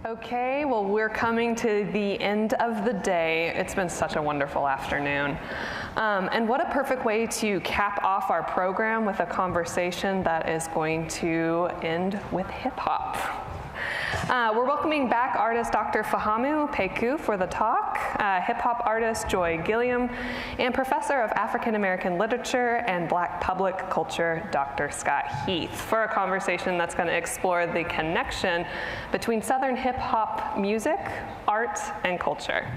Okay, well, we're coming to the end of the day. It's been such a wonderful afternoon. And what a perfect way to cap off our program with a conversation that is going to end with hip hop. We're welcoming back artist Dr. Fahamu Peku for the talk, hip hop artist Joy Gilliam, and professor of African American literature and Black public culture, Dr. Scott Heath, for a conversation that's going to explore the connection between Southern hip hop music, art, and culture.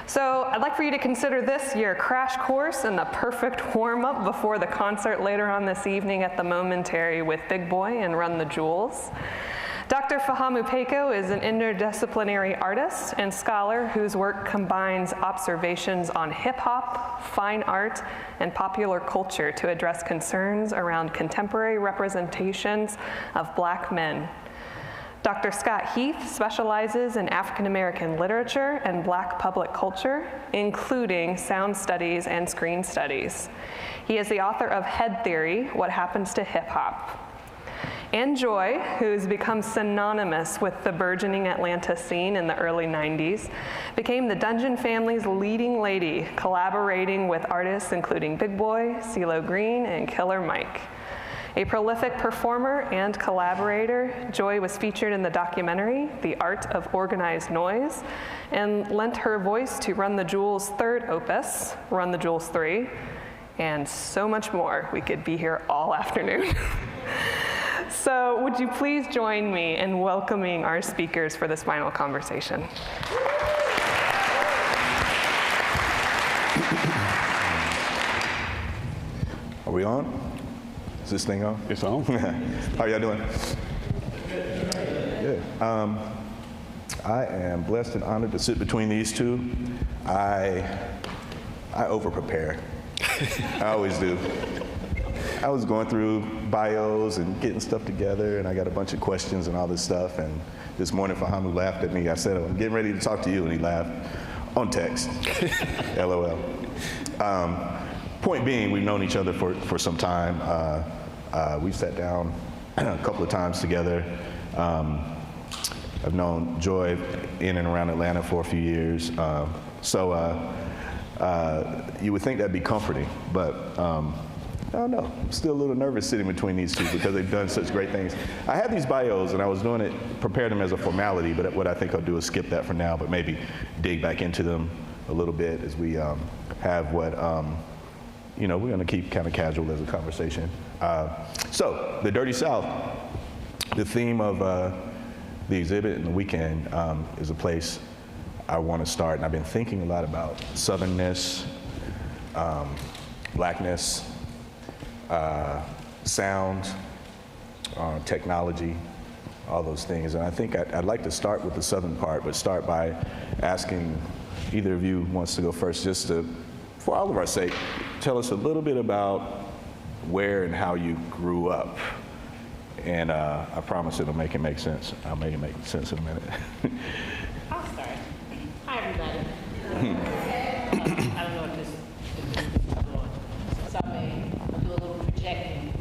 So I'd like for you to consider this your crash course and the perfect warm-up before the concert later on this evening at the Momentary with Big Boy and Run the Jewels. Dr. Fahamu Peku is an interdisciplinary artist and scholar whose work combines observations on hip-hop, fine art, and popular culture to address concerns around contemporary representations of Black men. Dr. Scott Heath specializes in African American literature and Black public culture, including sound studies and screen studies. He is the author of Head Theory, What Happens to Hip Hop. And Joy, who's become synonymous with the burgeoning Atlanta scene in the early 90s, became the Dungeon family's leading lady, collaborating with artists including Big Boy, CeeLo Green, and Killer Mike. A prolific performer and collaborator, Joy was featured in the documentary, The Art of Organized Noise, and lent her voice to Run the Jewels' third opus, Run the Jewels 3, and so much more. We could be here all afternoon. So would you please join me in welcoming our speakers for this final conversation? Are we on? Is this thing on? It's on. How y'all doing? Good. I am blessed and honored to sit between these two. I over-prepare. I always do. I was going through bios and getting stuff together, and I got a bunch of questions and all this stuff, and this morning Fahamu laughed at me. I said, I'm getting ready to talk to you, and he laughed on text. LOL. Point being, we've known each other for some time. We've sat down a couple of times together. I've known Joy in and around Atlanta for a few years. You would think that'd be comforting, but I don't know. I'm still a little nervous sitting between these two because they've done such great things. I had these bios and I was doing it, prepared them as a formality, but what I think I'll do is skip that for now, but maybe dig back into them a little bit as we have what, we're gonna keep kind of casual as a conversation. So, the Dirty South, the theme of the exhibit and the weekend is a place I want to start, and I've been thinking a lot about Southernness, Blackness, sound, technology, all those things. And I think I'd like to start with the Southern part, but start by asking either of you wants to go first, just to, for all of our sake, tell us a little bit about where and how you grew up. And I promise it'll make it make sense. I'll make it make sense in a minute. I'll start. Hi, everybody. I don't know if this is going, so I may do a little projecting.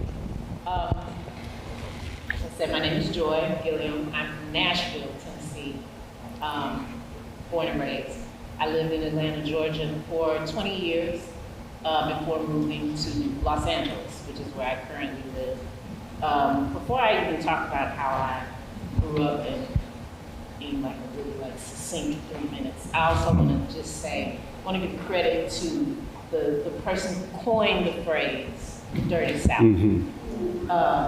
As I said, my name is Joy Gilliam. I'm from Nashville, Tennessee, born and raised. I lived in Atlanta, Georgia for 20 years before moving to Los Angeles, which is where I currently live. Before I even talk about how I grew up and being like a really succinct 3 minutes, I also want to just say, I want to give credit to the person who coined the phrase, Dirty South. Mm-hmm.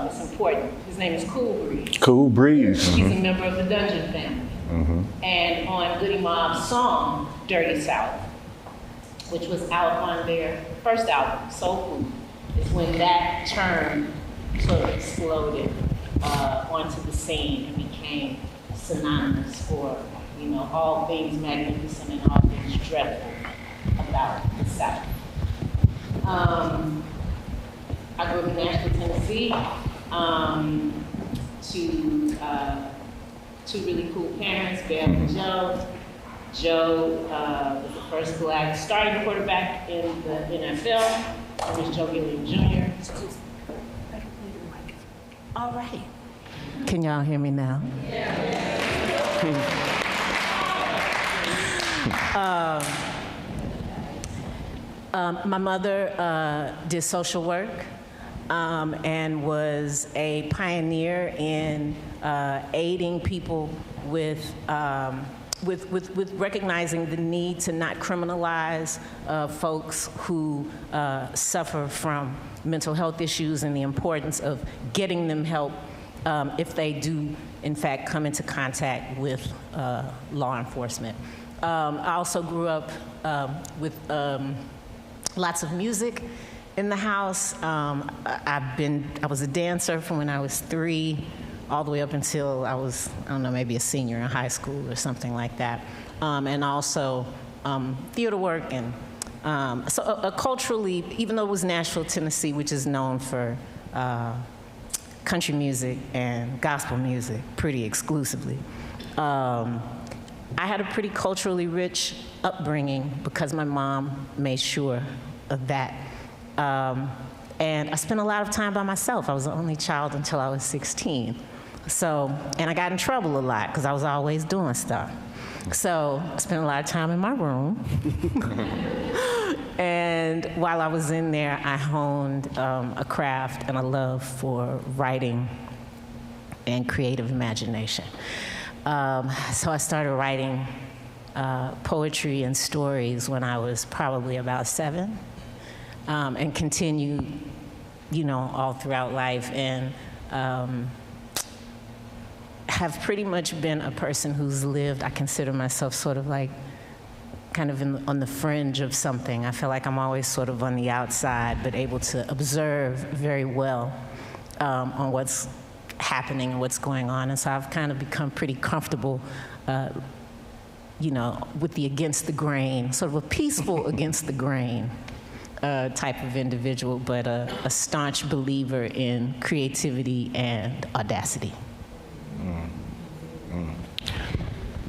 It's important. His name is Cool Breeze. Cool Breeze. He's a member of the Dungeon family. Mm-hmm. And on Goody Mob's song, Dirty South, which was out on their first album, Soul Food, is when that term sort of exploded onto the scene and became synonymous for, all things magnificent and all things dreadful about the South. I grew up in Nashville, Tennessee, to two really cool parents, Belle and Joe. Joe was the first Black starting quarterback in the NFL. It was Joe Gilliam Jr. All right. Can y'all hear me now? Yeah. My mother did social work and was a pioneer in aiding people with recognizing the need to not criminalize folks who suffer from mental health issues and the importance of getting them help if they do, in fact, come into contact with law enforcement. I also grew up with lots of music in the house. I was a dancer from when I was 3 all the way up until I was, I don't know, maybe a senior in high school or something like that. And also theater work and so culturally, even though it was Nashville, Tennessee, which is known for country music and gospel music pretty exclusively, I had a pretty culturally rich upbringing because my mom made sure of that. And I spent a lot of time by myself. I was the only child until I was 16. So, and I got in trouble a lot because I was always doing stuff. So I spent a lot of time in my room. And while I was in there, I honed a craft and a love for writing and creative imagination. So I started writing poetry and stories when I was probably about 7, and continued, you know, all throughout life, and have pretty much been a person who's lived. I consider myself sort of like kind of on the fringe of something. I feel like I'm always sort of on the outside, but able to observe very well on what's happening and what's going on. And so I've kind of become pretty comfortable, you know, with the against the grain, sort of a peaceful against the grain type of individual, but a staunch believer in creativity and audacity.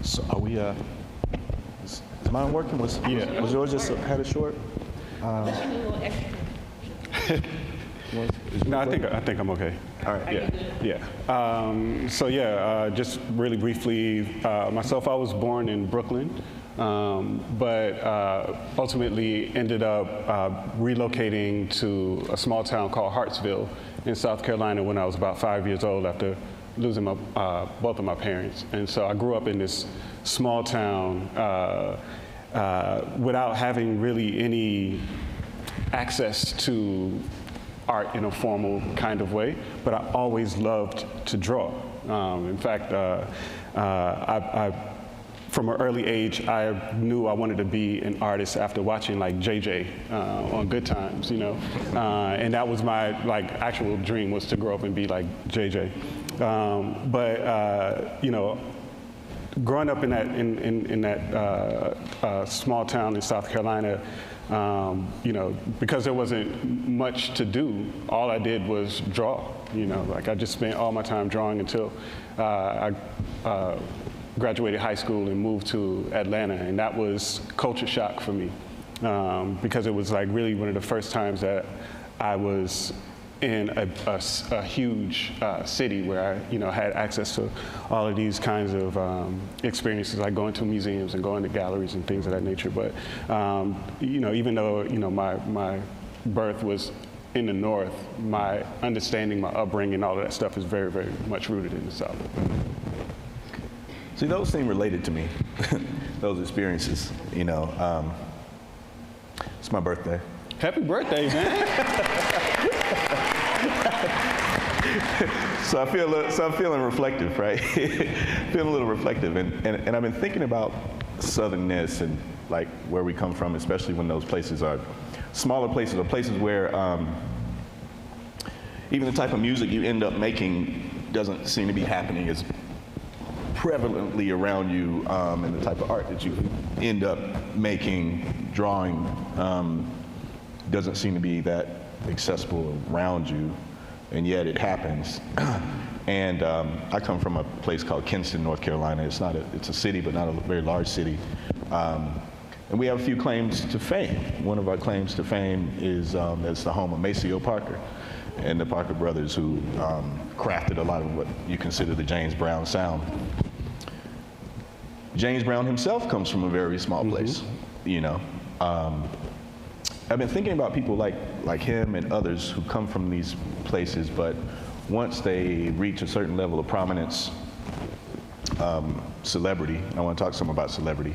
So are we, is mine working? Was yours just had it short? No, I think I'm okay. All right. Yeah. So yeah, just really briefly, myself, I was born in Brooklyn, but ultimately ended up relocating to a small town called Hartsville in South Carolina when I was about 5 years old after losing both of my parents. And so I grew up in this small town without having really any access to art in a formal kind of way, but I always loved to draw. In fact, from an early age, I knew I wanted to be an artist after watching like JJ on Good Times, you know, and that was my actual dream, was to grow up and be like JJ. But you know, growing up in that small town in South Carolina, you know, because there wasn't much to do, all I did was draw. You know, like I just spent all my time drawing until I graduated high school and moved to Atlanta, and that was culture shock for me, because it was like really one of the first times that I was in a huge city where I, you know, had access to all of these kinds of experiences, like going to museums and going to galleries and things of that nature. But you know, even though, you know, my birth was in the North, my understanding, my upbringing, all of that stuff is very, very much rooted in the South. See, those seem related to me, those experiences, you know. It's my birthday. Happy birthday, man. So I'm feeling reflective, right? Feeling a little reflective, and I've been thinking about Southernness and like where we come from, especially when those places are smaller places or places where even the type of music you end up making doesn't seem to be happening as prevalently around you, and the type of art that you end up making, drawing, doesn't seem to be that accessible around you, and yet it happens. And I come from a place called Kinston, North Carolina. It's a city, but not a very large city. And we have a few claims to fame. One of our claims to fame is that's the home of Maceo Parker and the Parker brothers, who crafted a lot of what you consider the James Brown sound. James Brown himself comes from a very small place, you know. I've been thinking about people like him and others who come from these places, but once they reach a certain level of prominence, celebrity, and I want to talk some about celebrity.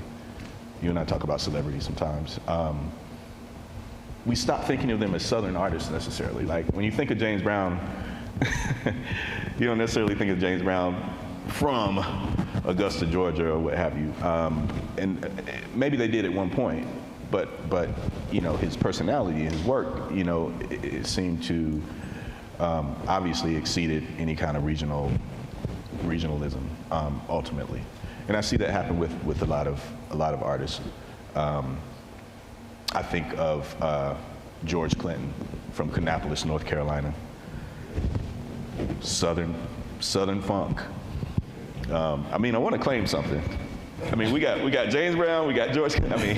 You and I talk about celebrity sometimes. We stop thinking of them as Southern artists necessarily. Like when you think of James Brown, you don't necessarily think of James Brown from Augusta, Georgia, or what have you. And maybe they did at one point, but you know, his personality and his work, you know, it seemed to obviously exceeded any kind of regionalism ultimately. And I see that happen with a lot of artists. I think of George Clinton from Kannapolis, North Carolina. Southern funk. I mean, I want to claim something. I mean, we got James Brown, we got George. I mean,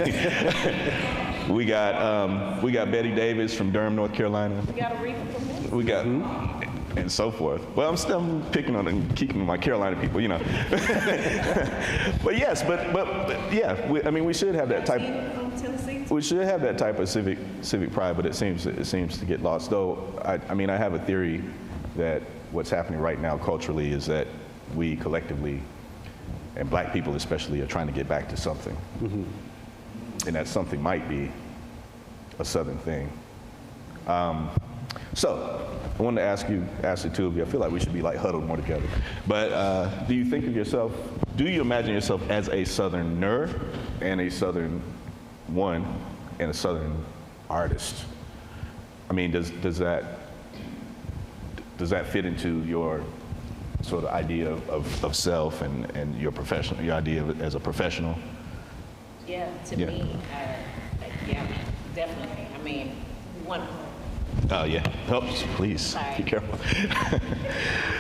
we got Betty Davis from Durham, North Carolina. We got Aretha from Memphis. We got and so forth. Well, I'm still picking on and keeping my Carolina people, you know. But yes, but yeah, I mean, we should have that type. From Tennessee. We should have that type of civic pride, but it seems to get lost. Though, I mean, I have a theory that what's happening right now culturally is that we collectively, and black people especially, are trying to get back to something. And that something might be a Southern thing. So, I wanted to ask the two of you, I feel like we should be like huddled more together. But do you think of yourself, do you imagine yourself as a Southerner and a Southern one and a Southern artist? I mean, does that fit into your sort of idea of self and your idea of it as a professional? Yeah, to me, yeah, definitely. I mean, one. Oh yeah, helps, please. Sorry. Be careful.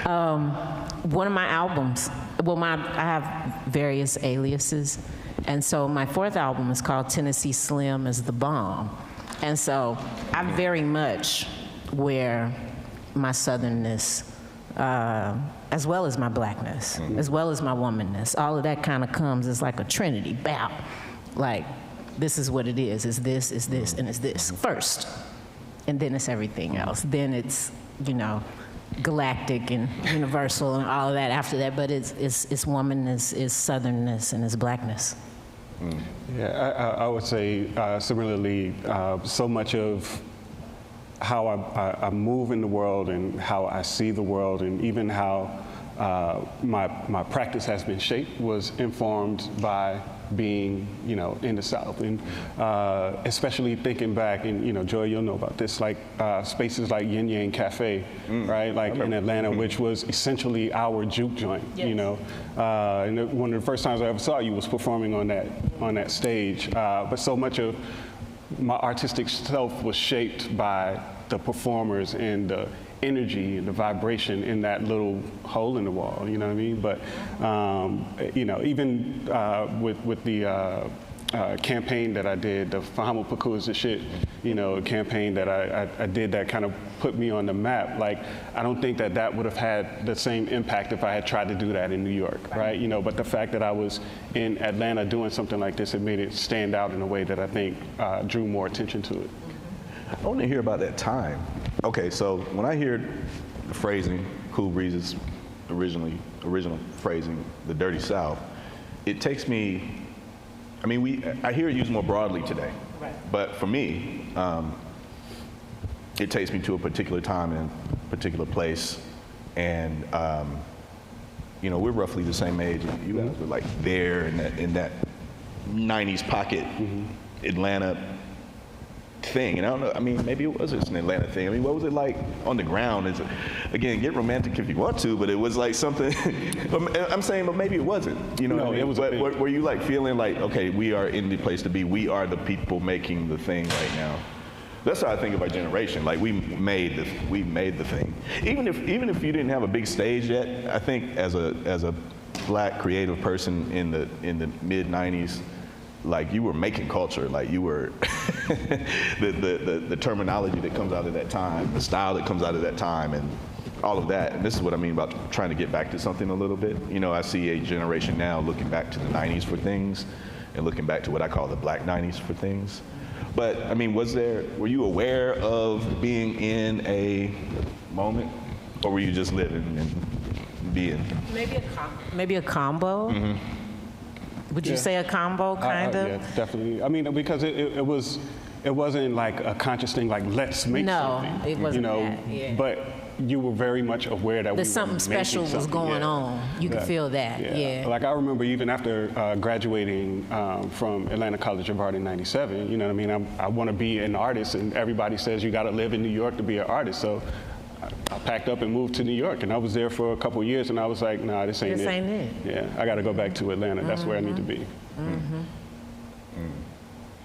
One of my albums, well, I have various aliases, and so my fourth album is called Tennessee Slim is the Bomb. And so I very much wear my Southernness, as well as my blackness, as well as my womanness. All of that kind of comes as like a trinity, bow. Like, this is what it is this, and it's this first. And then it's everything else. Then it's, you know, galactic and universal and all of that after that, but it's womanness, it's Southernness, and it's blackness. Yeah, I would say similarly, so much of how I move in the world and how I see the world and even how my practice has been shaped was informed by being, you know, in the South, and especially thinking back, and you know, Joy, you'll know about this, like spaces like Yin Yang Cafe, right, like in Atlanta, which was essentially our juke joint, Yes. you know, and one of the first times I ever saw you was performing on that stage, but so much of my artistic self was shaped by the performers and the energy and the vibration in that little hole in the wall, you know what I mean? But, you know, even with the campaign that I did, the Fahama Paku is the shit, you know, a campaign that I did that kind of put me on the map. Like, I don't think that would have had the same impact if I had tried to do that in New York, right? You know, but the fact that I was in Atlanta doing something like this, it made it stand out in a way that I think drew more attention to it. I want to hear about that time. Okay, so when I hear the phrasing, Cool Breeze's original phrasing, the Dirty South, it takes me, I mean, I hear it used more broadly today. Right. But for me, it takes me to a particular time and a particular place. And, you know, we're roughly the same age. You guys were like there in that 90s pocket, Atlanta thing. And I don't know, I mean, maybe it was just an Atlanta thing. I mean, what was it like on the ground? Again, get romantic if you want to, but it was like something, I'm saying, but maybe it wasn't. You know, No, what I mean? it was But a big- were you like feeling like, okay, we are in the place to be, we are the people making the thing right now? That's how I think of our generation. Like we made the thing. Even if you didn't have a big stage yet, I think as a black creative person in the mid '90s, like you were making culture. Like you were the terminology that comes out of that time, the style that comes out of that time, and all of that. And this is what I mean about trying to get back to something a little bit. You know, I see a generation now looking back to the 90s for things and looking back to what I call the black 90s for things. But I mean, were you aware of being in a moment, or were you just living and being? Maybe a combo. Would you say a combo, kind of? Yeah, definitely. I mean, because it wasn't like a conscious thing, like let's make something. No, it wasn't you know, that, yeah. But you were very much aware that There's something special was going on. You could feel that, yeah. Like I remember even after graduating from Atlanta College of Art in '97, you know what I mean? I want to be an artist, and everybody says you got to live in New York to be an artist. So I packed up and moved to New York, and I was there for a couple of years, and I was like, nah, this ain't it. Yeah, I got to go back to Atlanta. That's where I need to be.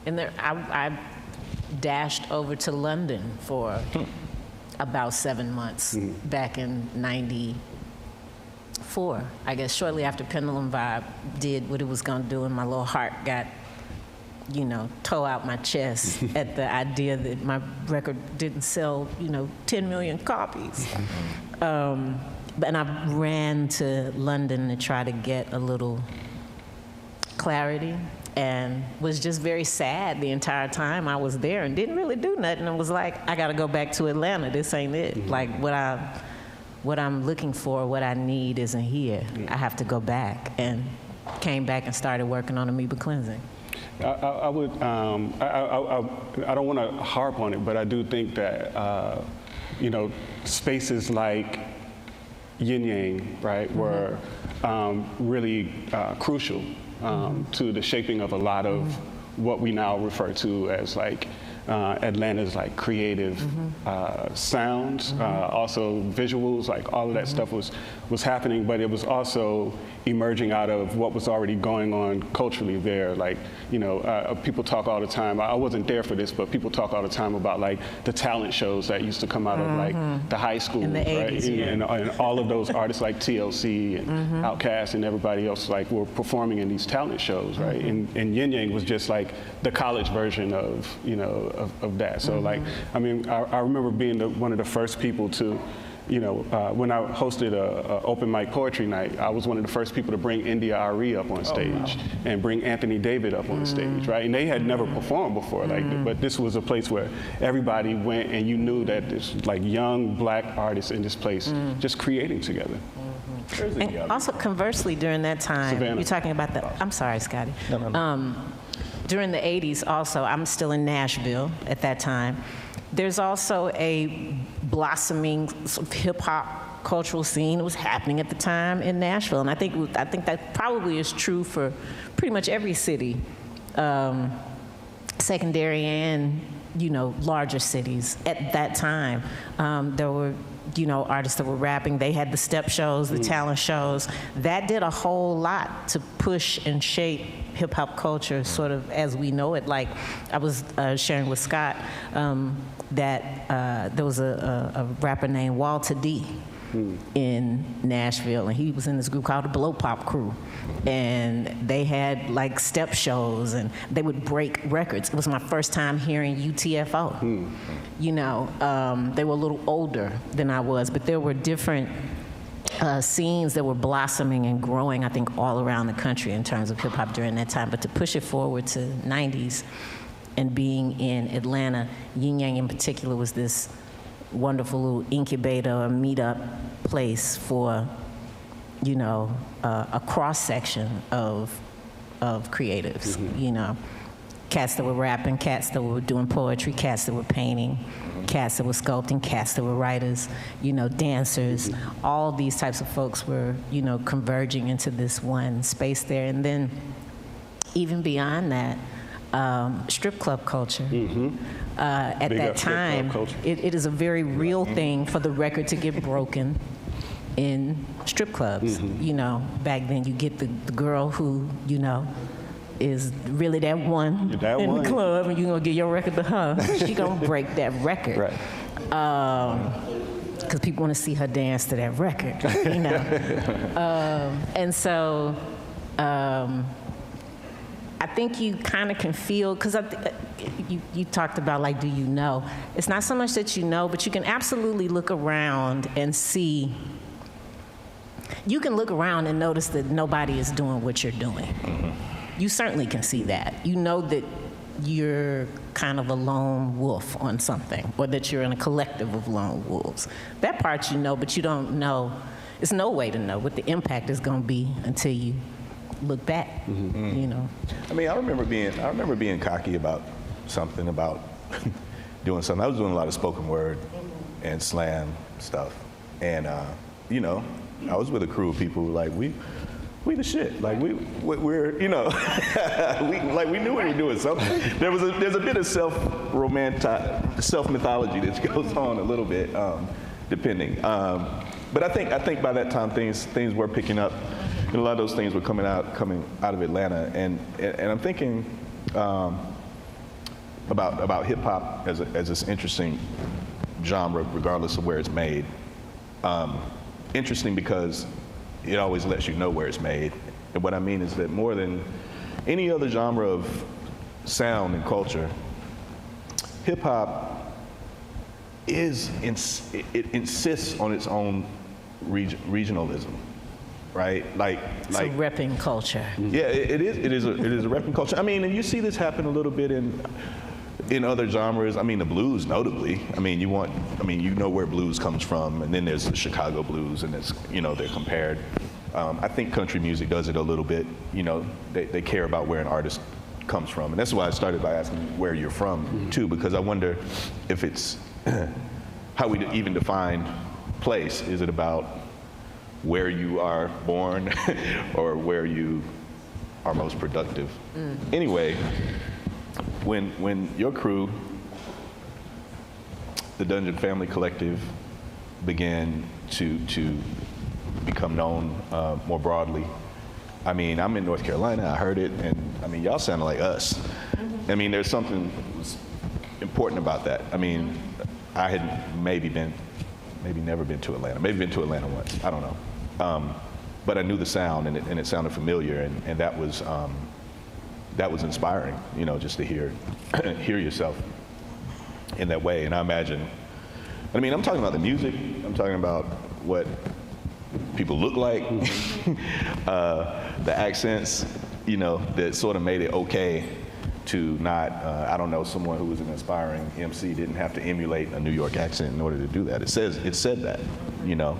And there, I dashed over to London for about 7 months back in '94. I guess shortly after Pendulum Vibe did what it was going to do, and my little heart got, you know, toe out my chest at the idea that my record didn't sell, 10 million copies. And I ran to London to try to get a little clarity, and was just very sad the entire time I was there and didn't really do nothing, and was like, I got to go back to Atlanta. This ain't it. Like what I'm looking for, what I need isn't here. I have to go back, and came back and started working on Amoeba Cleansing. I don't want to harp on it, but I do think that, spaces like Yin Yang, right, were really crucial to the shaping of a lot of what we now refer to as like Atlanta's like creative sounds, also visuals, like all of that stuff was happening, but it was also emerging out of what was already going on culturally there. Like, people talk all the time, I wasn't there for this, but people talk all the time about like the talent shows that used to come out of like the high schools, in the 80s, right? And all of those artists like TLC and Outkast and everybody else like were performing in these talent shows, right? And Yin Yang was just like the college version of, of that. So like, I mean, I remember being one of the first people to, when I hosted a open mic poetry night, I was one of the first people to bring India Arie up on stage and bring Anthony David up on stage, right? And they had never performed before, but this was a place where everybody went, and you knew that there's like young black artists in this place just creating together. And also conversely, during that time, Savannah. you're talking about I'm sorry, Scotty. No. During the 80s also, I'm still in Nashville at that time. There's also a blossoming sort of hip-hop cultural scene that was happening at the time in Nashville, and I think that probably is true for pretty much every city, secondary and larger cities at that time. There were artists that were rapping. They had the step shows, the talent shows. That did a whole lot to push and shape hip-hop culture sort of as we know it. Like I was sharing with Scott that there was a rapper named Walter D in Nashville, and he was in this group called the Blow Pop Crew, and they had like step shows, and they would break records. It was my first time hearing UTFO. They were a little older than I was, but there were different scenes that were blossoming and growing, I think, all around the country in terms of hip-hop during that time. But to push it forward to 90s and being in Atlanta, Yin Yang in particular was this wonderful little incubator or meetup place for, a cross-section of creatives, Cats that were rapping, cats that were doing poetry, cats that were painting, cats that were sculpting, cats that were writers, dancers. All these types of folks were, converging into this one space there. And then even beyond that, strip club culture. At Big that up strip time, club culture. it is a very real thing for the record to get broken in strip clubs. Back then you get the girl who, is really that one in the club, and you're gonna give your record to her. She gonna break that record. Right. Because people want to see her dance to that record, And so, I I think you kind of can feel, because you talked about, like, do you know? It's not so much that you know, but you can absolutely look around and see. You can look around and notice that nobody is doing what you're doing. You certainly can see that. You know that you're kind of a lone wolf on something, or that you're in a collective of lone wolves. That part you know, but you don't know. There's no way to know what the impact is going to be until you look back. You know. I mean, I remember being cocky about something, about doing something. I was doing a lot of spoken word and slam stuff, and you know, I was with a crew of people who were like, we the shit. Like we're you know, we knew we were doing something. There's a bit of self mythology that goes on a little bit, depending. But I think by that time things were picking up, and a lot of those things were coming out of Atlanta, and I'm thinking about hip hop as this interesting genre, regardless of where it's made. Interesting because it always lets you know where it's made. And what I mean is that more than any other genre of sound and culture, hip hop it insists on its own regionalism, right? It's a repping culture. Yeah, it is a repping culture. I mean, and you see this happen a little bit in other genres. I mean, the blues, notably. I mean, you know where blues comes from, and then there's the Chicago blues, and it's, you know, they're compared. I think country music does it a little bit. You know, they care about where an artist comes from, and that's why I started by asking where you're from too, because I wonder if it's how we even define place. Is it about where you are born, or where you are most productive? Anyway. When your crew, the Dungeon Family Collective, began to become known more broadly, I mean, I'm in North Carolina, I heard it, and I mean, y'all sounded like us. I mean, there's something important about that. I mean, I had maybe never been to Atlanta, maybe been to Atlanta once, I don't know. But I knew the sound, and it sounded familiar, and that was inspiring, you know, just to hear yourself in that way. And I imagine, I mean, I'm talking about the music, I'm talking about what people look like, the accents, you know, that sort of made it okay to not, I don't know, someone who was an aspiring MC didn't have to emulate a New York accent in order to do that. It said that, you know.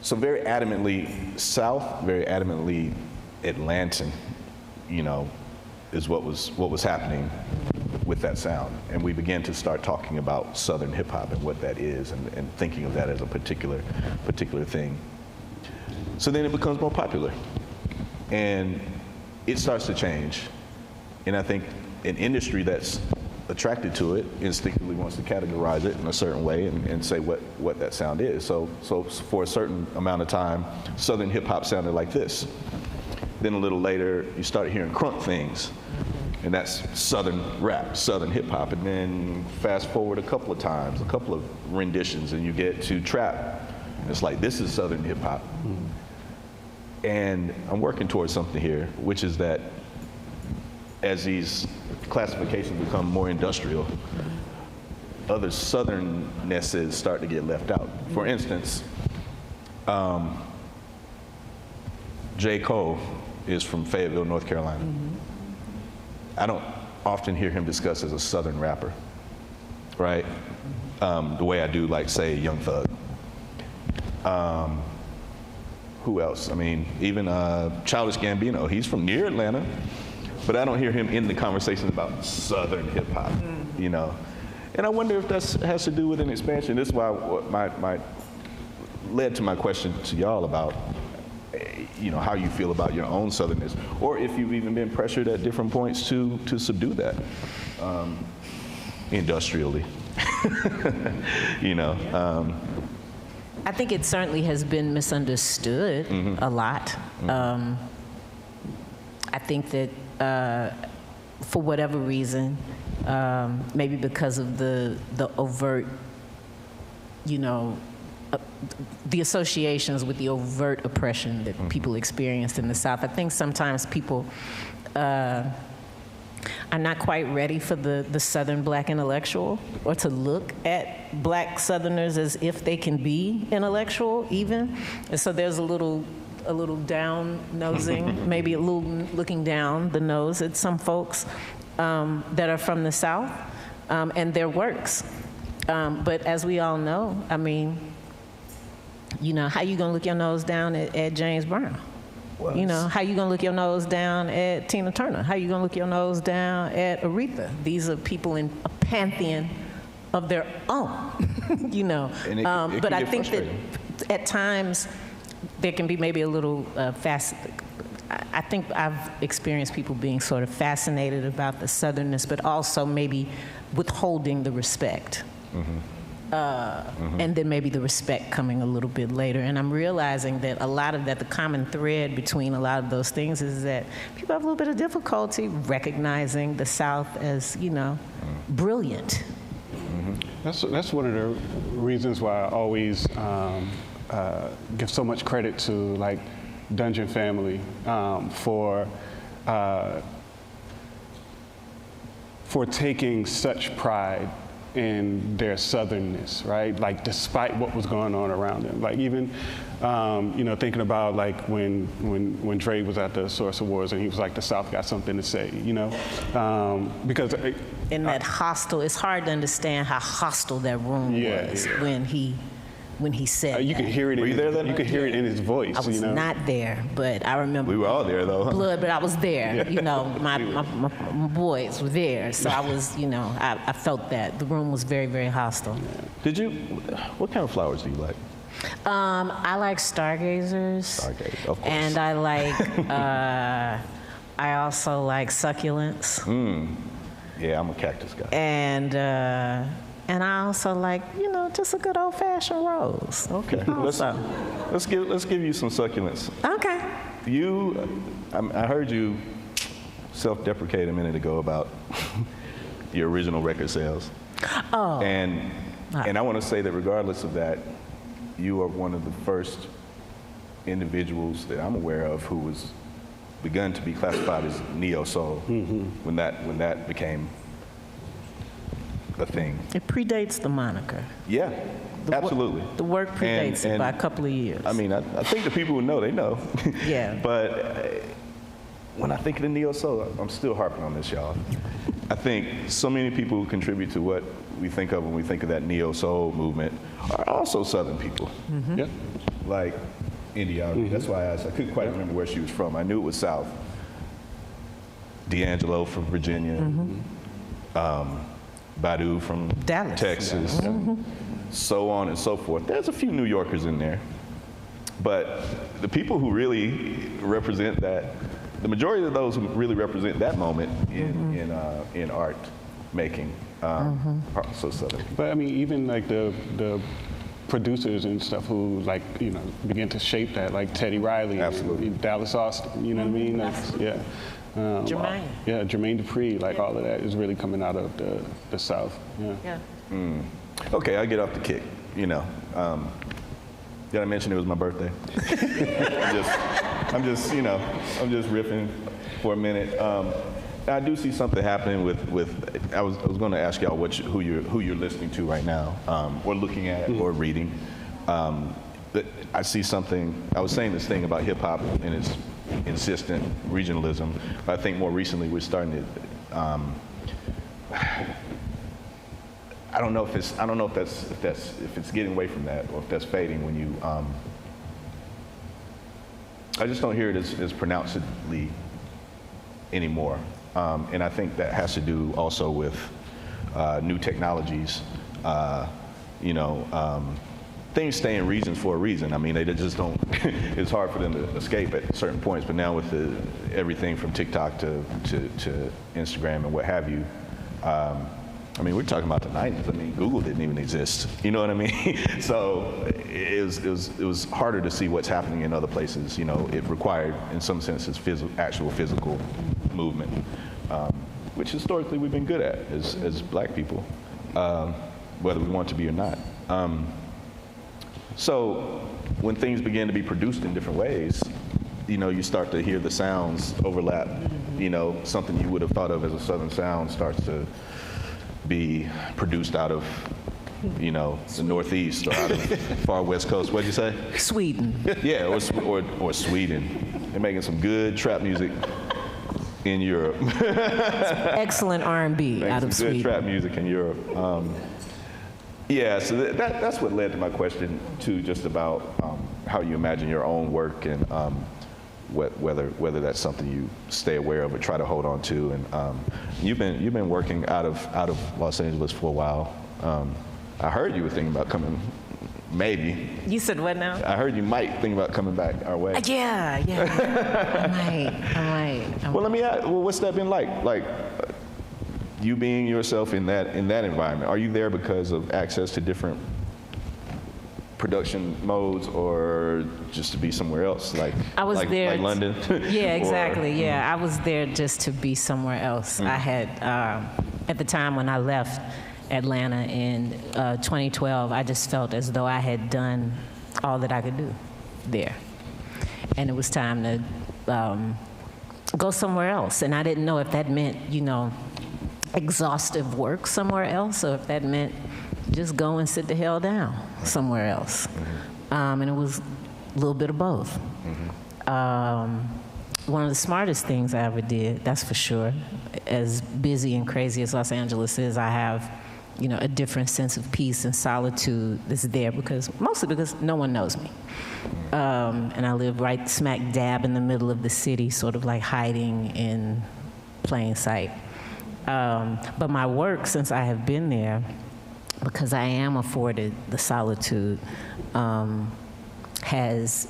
So very adamantly South, very adamantly Atlantan, you know, is what was happening with that sound. And we began to start talking about Southern hip hop and what that is, and thinking of that as a particular thing. So then it becomes more popular, and it starts to change. And I think an industry that's attracted to it instinctively wants to categorize it in a certain way and say what that sound is. So for a certain amount of time, Southern hip hop sounded like this. Then a little later, you started hearing crunk things, and that's Southern rap, Southern hip hop. And then fast forward a couple of times, a couple of renditions, and you get to trap. And it's like, this is Southern hip hop. And I'm working towards something here, which is that as these classifications become more industrial, other Southernnesses start to get left out. For instance, J. Cole is from Fayetteville, North Carolina. I don't often hear him discussed as a Southern rapper, right? The way I do, like, say, Young Thug. Who else? I mean, even Childish Gambino, he's from near Atlanta, but I don't hear him in the conversations about Southern hip hop, you know? And I wonder if that has to do with an expansion. This is why my led to my question to y'all about, you know, how you feel about your own Southernness, or if you've even been pressured at different points to subdue that industrially, you know. I think it certainly has been misunderstood a lot. I think that for whatever reason, maybe because of the overt, you know, the associations with the overt oppression that people experienced in the South. I think sometimes people are not quite ready for the Southern Black intellectual, or to look at Black Southerners as if they can be intellectual even. And so there's a little down nosing, maybe a little looking down the nose at some folks that are from the South and their works. But as we all know, I mean, you know, how you gonna look your nose down at James Brown? Well, You know, how you gonna look your nose down at Tina Turner? How you gonna look your nose down at Aretha? These are people in a pantheon of their own, you know. And it but can I get think frustrating. that at times there can be maybe a little I think I've experienced people being sort of fascinated about the Southernness, but also maybe withholding the respect. And then maybe the respect coming a little bit later. And I'm realizing that a lot of that, the common thread between a lot of those things is that people have a little bit of difficulty recognizing the South as, you know, brilliant. That's one of the reasons why I always give so much credit to like Dungeon Family for taking such pride in their Southernness, right? Like despite what was going on around them. Like even, you know, thinking about like when Dre was at the Source Awards and he was like, the South got something to say, you know? Because In that hostile, it's hard to understand how hostile that room Yeah, was yeah. when he said you that. could hear it. Were you there that You night? could hear it in his voice. I was you know? not there, but I remember We were all there, though. Huh? blood, but I was there. You know, my boys were there, so I was, you know, I felt that. The room was very, very hostile. What kind of flowers do you like? I like stargazers. Stargazer, of course. And I like, I also like succulents. Yeah, I'm a cactus guy. And I also like, you know, just a good old-fashioned rose. Okay, let's give you some succulents. Okay. I heard you self-deprecate a minute ago about your original record sales. Oh. And I want to say that regardless of that, you are one of the first individuals that I'm aware of who was begun to be classified as neo-soul when that became a thing. It predates the moniker. Yeah, absolutely. The work predates it And- by a couple of years. I mean, I think the people who know, they know. Yeah. But when I think of the neo-soul, I'm still harping on this, y'all. I think so many people who contribute to what we think of when we think of that neo-soul movement are also Southern people. Yeah. Like India. That's why I asked. I couldn't quite remember where she was from. I knew it was South. D'Angelo from Virginia. Badu from Dallas. Texas. So on and so forth. There's a few New Yorkers in there. But the people who really represent that, the majority of those who really represent that moment in art making are also Southern people. But I mean, even like the producers and stuff who like, you know, begin to shape that, like Teddy Riley, Absolutely. and Dallas Austin, you know what I mean? That's, yeah. Jermaine. Yeah, Jermaine Dupri, like all of that is really coming out of the South. Yeah. Yeah. Okay, I'll get off the kick. You know, did I mention it was my birthday? I'm just riffing for a minute. I do see something happening with I was going to ask y'all who you're listening to right now, or looking at, or reading. But I see something. I was saying this thing about hip hop and its insistent regionalism. But I think more recently we're starting to. I don't know if it's getting away from that, or if that's fading when you. I just don't hear it as pronouncedly anymore, and I think that has to do also with new technologies. Things stay in regions for a reason. I mean, they just don't. It's hard for them to escape at certain points. But now with everything from TikTok to Instagram and what have you. I mean, we're talking about the 90s. I mean, Google didn't even exist. You know what I mean? So it was harder to see what's happening in other places. You know, it required, in some senses, actual physical movement, which historically we've been good at as Black people, whether we want to be or not. So when things begin to be produced in different ways, you know, you start to hear the sounds overlap. You know, something you would have thought of as a Southern sound starts to be produced out of, you know, the Northeast or out of far West Coast. What'd you say? Sweden. Yeah, or Sweden. They're making some good trap music in Europe. Excellent R&B out of Some good Sweden. trap music in Europe. Yeah, so that's what led to my question too, just about how you imagine your own work and whether that's something you stay aware of or try to hold on to. And you've been working out of Los Angeles for a while. I heard you were thinking about coming. Maybe. You said what now? I heard you might think about coming back our way. Yeah. I might. Well, let me ask. Well, what's that been like? Like you being yourself in that environment. Are you there because of access to different production modes, or just to be somewhere else? Like I was there. like London. Yeah, exactly. Or, Yeah, I was there just to be somewhere else. I had at the time when I left Atlanta in 2012, I just felt as though I had done all that I could do there. And it was time to go somewhere else. And I didn't know if that meant, you know, exhaustive work somewhere else, or if that meant just go and sit the hell down somewhere else. And it was a little bit of both. One of the smartest things I ever did, that's for sure. As busy and crazy as Los Angeles is, I have, you know, a different sense of peace and solitude that's there mostly because no one knows me. And I live right smack dab in the middle of the city, sort of like hiding in plain sight. But my work, since I have been there, because I am afforded the solitude, has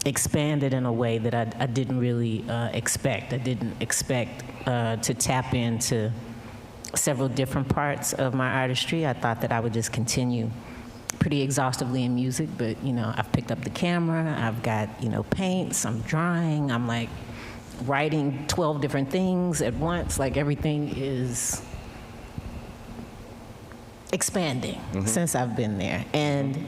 expanded in a way that I didn't really expect. I didn't expect to tap into several different parts of my artistry. I thought that I would just continue pretty exhaustively in music, but you know, I've picked up the camera, I've got, you know, paints, I'm drawing, I'm like writing 12 different things at once, like everything is expanding since I've been there. And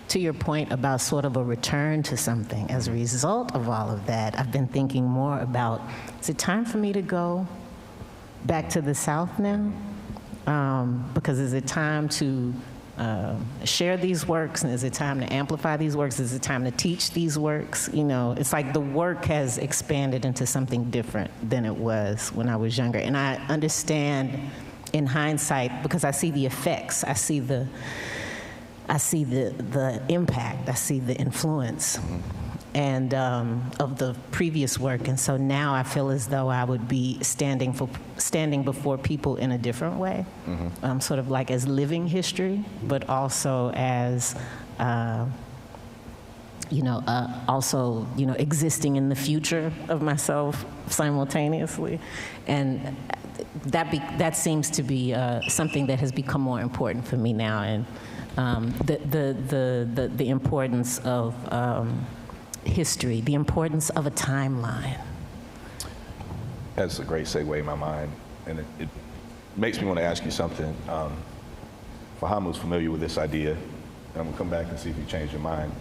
to your point about sort of a return to something, as a result of all of that, I've been thinking more about, is it time for me to go back to the South now? Because is it time to share these works, and is it time to amplify these works? Is it time to teach these works? You know, it's like the work has expanded into something different than it was when I was younger. And I understand in hindsight, because I see the effects, I see the impact, I see the influence and of the previous work. And so now I feel as though I would be standing before people in a different way, sort of like as living history, but also as, also, you know, existing in the future of myself simultaneously. And that seems to be something that has become more important for me now. And the importance of history, the importance of a timeline. That's a great segue in my mind, and it makes me want to ask you something. Fahamu's familiar with this idea. I'm gonna come back and see if you change your mind.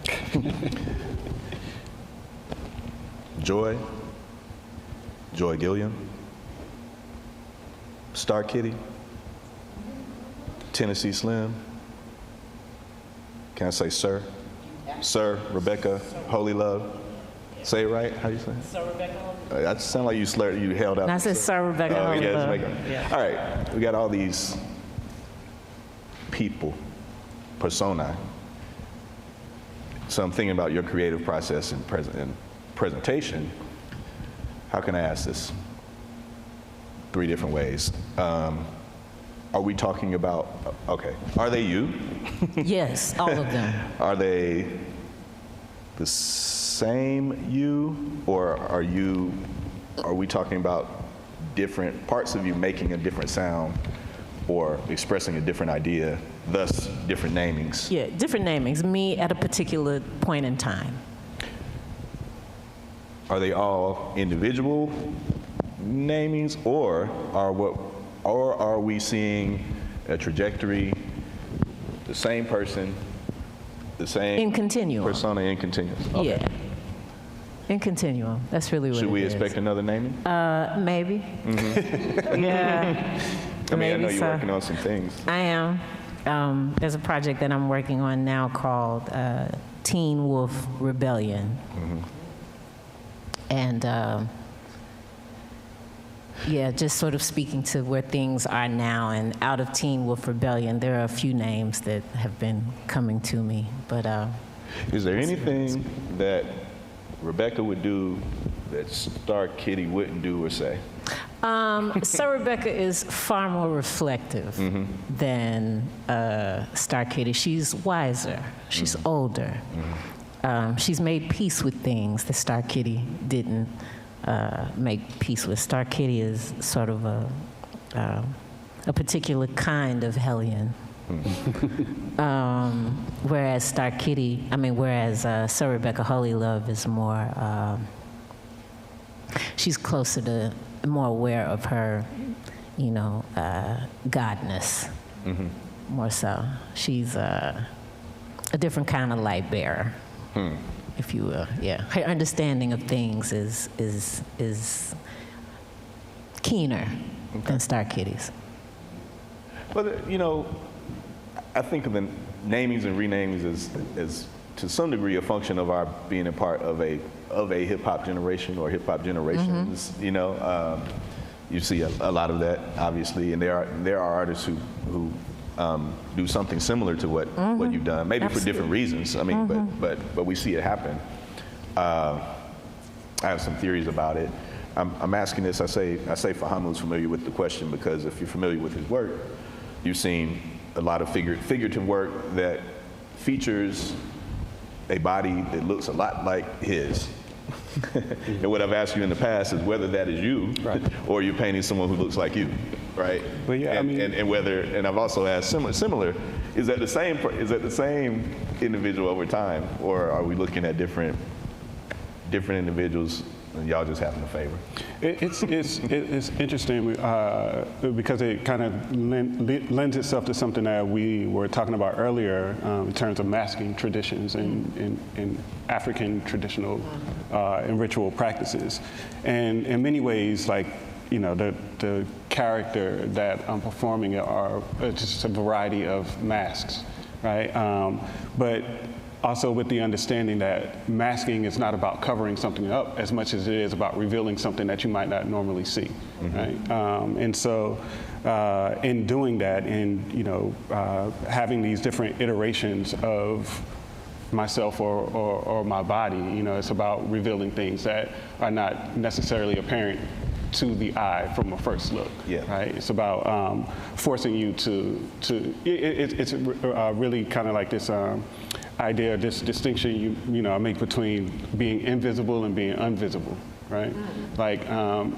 Joy Gilliam, Star Kitty, Tennessee Slim. Can I say sir? Sir Rebecca Holy Love. Say it right? How you say it? Sir Rebecca Holy Love. That sounded like you slurred, you held up. And I said Sir Rebecca Holy Love. Yeah. All right, we got all these people, personae. So I'm thinking about your creative process and presentation. How can I ask this? 3 different ways. Are we talking about, okay, are they you? Yes, all of them. Are they the same you, or are we talking about different parts of you making a different sound or expressing a different idea, thus different namings? Yeah, different namings, me at a particular point in time. Are they all individual namings, or are we seeing a trajectory, The same person, the same In continuum. persona in continuous. Okay. Yeah. In continuum. That's really what Should we it is. expect another naming? Maybe. Yeah. I mean, I know maybe you're so. working on some things. I am. There's a project that I'm working on now called Teen Wolf Rebellion. And yeah, just sort of speaking to where things are now. And out of Teen Wolf Rebellion, there are a few names that have been coming to me. But Is there anything that Rebecca would do that Star Kitty wouldn't do or say? so Rebecca is far more reflective than Star Kitty. She's wiser. She's older. She's made peace with things that Star Kitty didn't make peace with. Star Kitty is sort of a particular kind of hellion. Whereas Sir Rebecca Holylove is more, she's closer to, more aware of her, godness, more so. She's a different kind of light bearer, if you will, yeah. Her understanding of things is keener than Star Kitty's. But, I think of the namings and renamings as to some degree a function of our being a part of a hip hop generation or hip hop generations. You see a lot of that, obviously, and there are artists who do something similar to what you've done, maybe for different reasons. I mean, but we see it happen. I have some theories about it. I'm asking this. I say Fahamu's familiar with the question because if you're familiar with his work, you've seen a lot of figurative work that features a body that looks a lot like his. And what I've asked you in the past is whether that is you, Right. or you're painting someone who looks like you, right? Well, yeah, and I've also asked similar, is that the same individual over time, or are we looking at different individuals and y'all just having a favor? It's interesting because it kind of lends itself to something that we were talking about earlier in terms of masking traditions and African traditional and ritual practices. And in many ways, like, the character that I'm performing are just a variety of masks, right? But also with the understanding that masking is not about covering something up as much as it is about revealing something that you might not normally see, right? And so in doing that, having these different iterations of myself or my body, it's about revealing things that are not necessarily apparent to the eye from a first look, right? It's about forcing you it's really kind of like this idea, this distinction I make between being invisible and being invisible, right? Like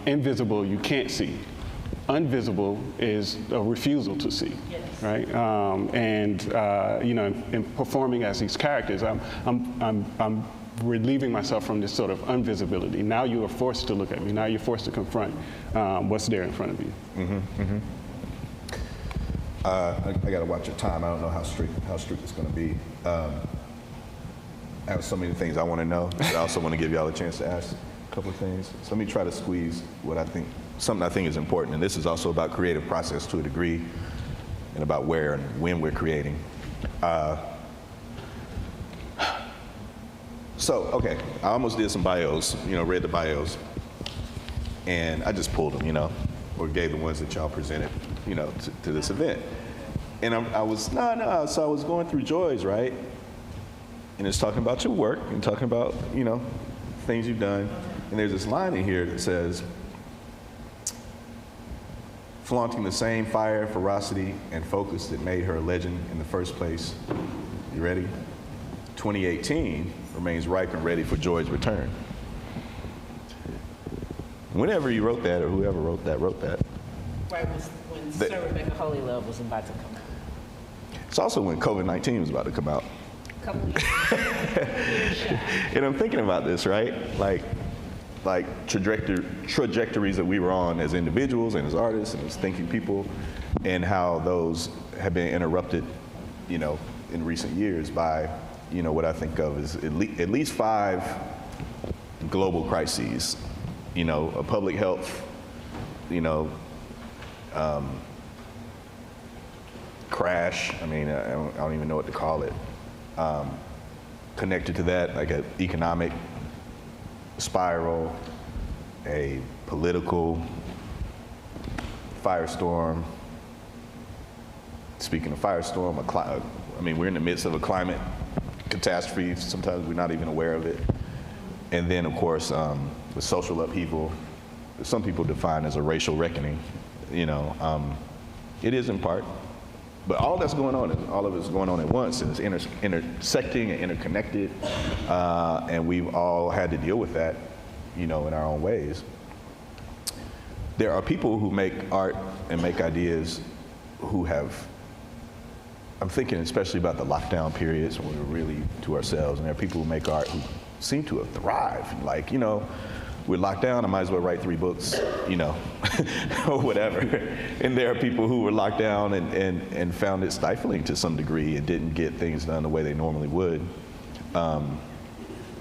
invisible, you can't see. Invisible is a refusal to see, right? In performing as these characters, I'm relieving myself from this sort of invisibility. Now you are forced to look at me. Now you're forced to confront what's there in front of you. I got to watch your time. I don't know how strict it's going to be. I have so many things I want to know. I also want to give y'all a chance to ask a couple of things. So let me try to squeeze something I think is important. And this is also about creative process to a degree and about where and when we're creating. Okay, I almost did some bios, read the bios. And I just pulled them, or gave the ones that y'all presented, to this event. And I was going through Joy's, right? And it's talking about your work and talking about, things you've done. And there's this line in here that says, flaunting the same fire, ferocity, and focus that made her a legend in the first place. You ready? 2018 remains ripe and ready for Joy's return. Whenever you wrote that, or whoever wrote that. Right when Sir Rebecca Holylove was about to come out. It's also when COVID-19 was about to come out. And I'm thinking about this, right? Like trajectories that we were on as individuals and as artists and as thinking people, and how those have been interrupted you know, in recent years by, you know, what I think of as at least 5 global crises. You know, a public health, you know, crash. I mean, I don't even know what to call it. Connected to that, like an economic spiral, a political firestorm. Speaking of firestorm, I mean, we're in the midst of a climate catastrophe. Sometimes we're not even aware of it. And then, of course, the social upheaval, some people define as a racial reckoning. You know, it is in part. But all that's going on, all of it's going on at once, and it's intersecting and interconnected, and we've all had to deal with that, you know, in our own ways. There are people who make art and make ideas who have, I'm thinking especially about the lockdown periods when we were really to ourselves, and there are people who make art who seem to have thrived. Like, you know, we're locked down, I might as well write 3 books, you know, or whatever. And there are people who were locked down and found it stifling to some degree and didn't get things done the way they normally would.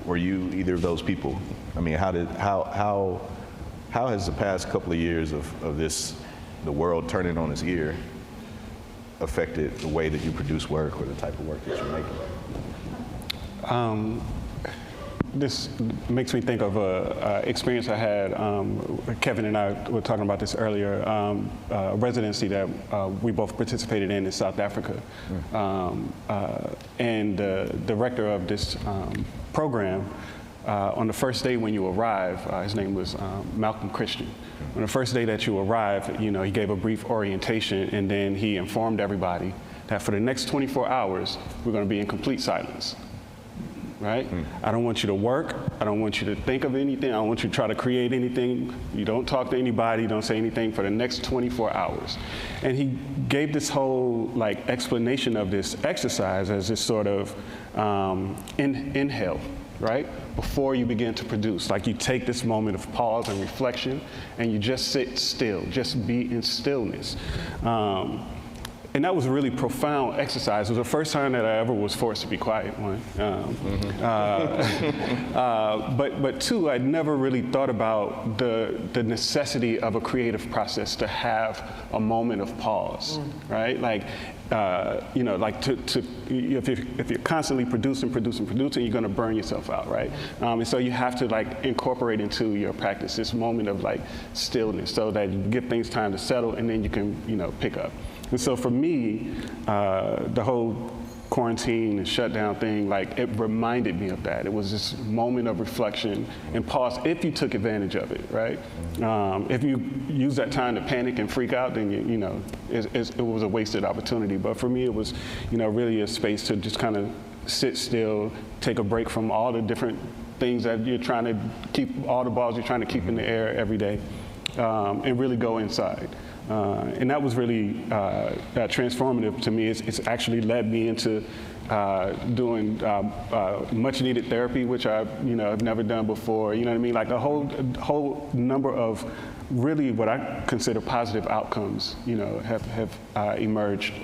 Were you either of those people? I mean, how has the past couple of years of this, the world turning on its ear, affected the way that you produce work or the type of work that you're making? This makes me think of an experience I had. Kevin and I were talking about this earlier. A residency that we both participated in South Africa, and the director of this program. On the first day when you arrive, his name was Malcolm Christian. On the first day that you arrive, you know, he gave a brief orientation, and then he informed everybody that for the next 24 hours, we're going to be in complete silence. Right? I don't want you to work. I don't want you to think of anything. I don't want you to try to create anything. You don't talk to anybody. Don't say anything for the next 24 hours. And he gave this whole like explanation of this exercise as this sort of inhale, right? Before you begin to produce. Like you take this moment of pause and reflection and you just sit still, just be in stillness. And that was a really profound exercise. It was the first time that I ever was forced to be quiet, one. But 2, I'd never really thought about the necessity of a creative process to have a moment of pause, right? Like, you know, like if you're constantly producing, you're gonna burn yourself out, right? And so you have to like incorporate into your practice this moment of like stillness so that you give things time to settle and then you can, you know, pick up. And so for me, the whole quarantine and shutdown thing, like it reminded me of that. It was this moment of reflection and pause if you took advantage of it, right? If you use that time to panic and freak out, then you know, it was a wasted opportunity. But for me, it was, you know, really a space to just kind of sit still, take a break from all the different things that you're trying to keep, all the balls you're trying to keep in the air every day, and really go inside. And that was really transformative to me. It's actually led me into doing much needed therapy, which I, you know, have never done before. You know what I mean? Like a whole number of really what I consider positive outcomes, you know, have emerged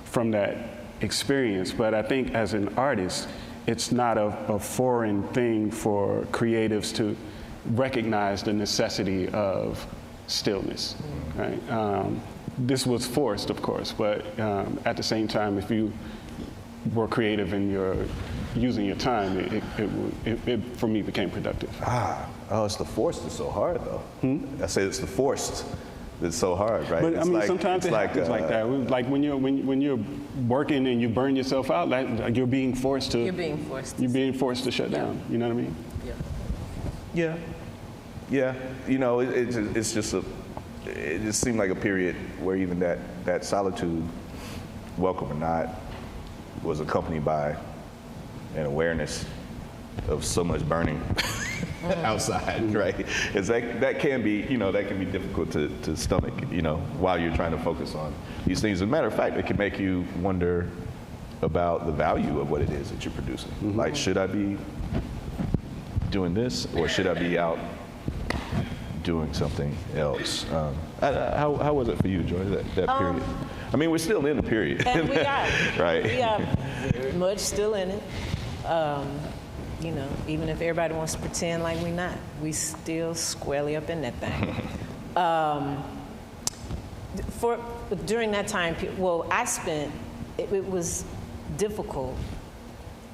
from that experience. But I think as an artist, it's not a foreign thing for creatives to recognize the necessity of stillness, right? This was forced, of course, but at the same time, if you were creative and you're using your time, it for me became productive. Oh, it's the forced that's so hard, though. I say it's the forced that's so hard, right? But it's I mean, like, sometimes it happens like that. Like when you're working and you burn yourself out, like you're being forced to. You're being forced. You're being forced to shut down. You know what I mean? Yeah. Yeah, you know, it just seemed like a period where even that solitude, welcome or not, was accompanied by an awareness of so much burning outside, right? That can be, you know, that can be difficult to stomach, you know, while you're trying to focus on these things. As a matter of fact, it can make you wonder about the value of what it is that you're producing. Like, should I be doing this, or should I be out doing something else? How was it for you, Joy, that period? I mean, we're still in the period. And we are. Right. We are very much still in it. You know, even if everybody wants to pretend like we're not, we still squarely up in that thing. During that time, well, it was difficult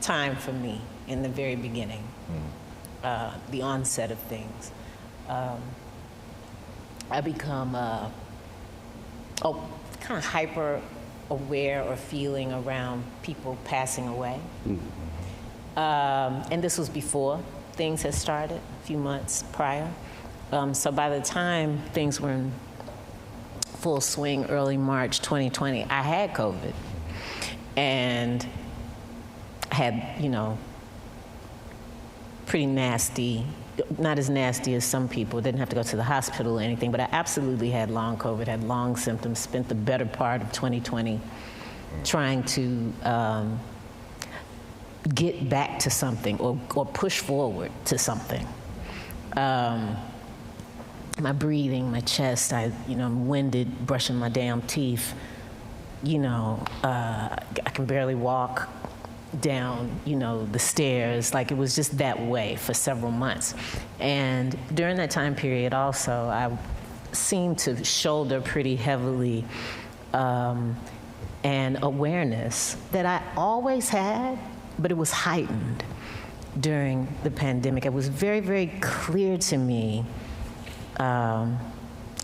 time for me in the very beginning, the onset of things. I become kind of hyper aware or feeling around people passing away. And this was before things had started, a few months prior. So by the time things were in full swing, early March 2020, I had COVID. And had, you know, pretty nasty, not as nasty as some people, didn't have to go to the hospital or anything, but I absolutely had long COVID, had long symptoms, spent the better part of 2020 trying to get back to something or push forward to something. My breathing, my chest, I'm winded, brushing my damn teeth. You know, I can barely walk down, the stairs. Like, it was just that way for several months. And during that time period also, I seemed to shoulder pretty heavily an awareness that I always had, but it was heightened during the pandemic. It was very, very clear to me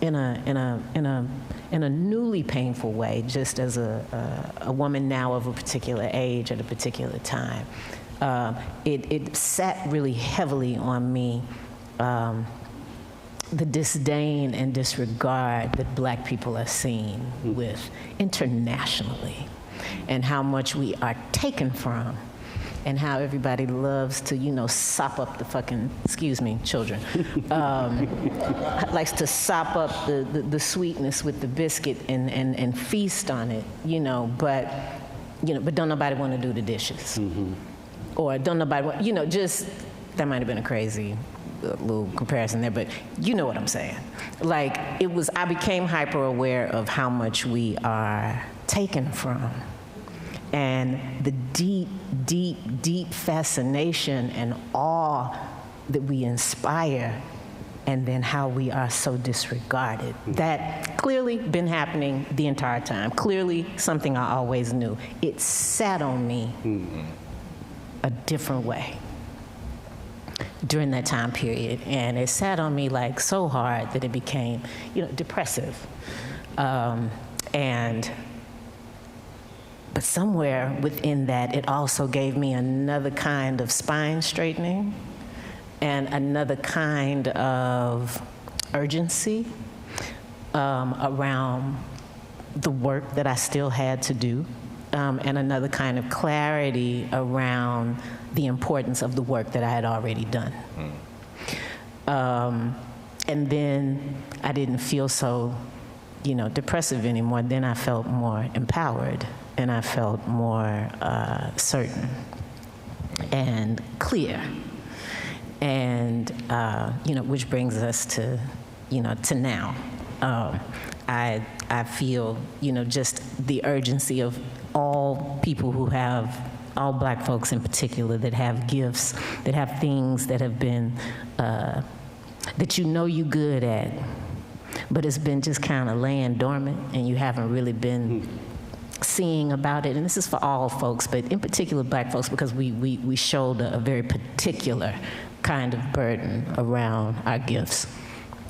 in a newly painful way, just as a woman now of a particular age at a particular time. It sat really heavily on me, the disdain and disregard that Black people are seen with internationally, and how much we are taken from, and how everybody loves to, sop up the fucking, excuse me, children, likes to sop up the sweetness with the biscuit and feast on it, but don't nobody want to do the dishes. Or don't nobody want, just, that might have been a crazy little comparison there, but you know what I'm saying. Like, I became hyper aware of how much we are taken from. And the deep, deep, deep fascination and awe that we inspire, and then how we are so disregarded. That clearly been happening the entire time. Clearly something I always knew. It sat on me a different way during that time period. And it sat on me like so hard that it became, depressive. But somewhere within that, it also gave me another kind of spine straightening and another kind of urgency around the work that I still had to do, and another kind of clarity around the importance of the work that I had already done. And then I didn't feel so, depressive anymore. Then I felt more empowered. And I felt more certain and clear, and which brings us to, to now. I feel, just the urgency of all people who have, all Black folks in particular, that have gifts, that have things that have been that you good at, but it's been just kind of laying dormant, and you haven't really been seeing about it. And this is for all folks, but in particular Black folks, because we shoulder a very particular kind of burden around our gifts.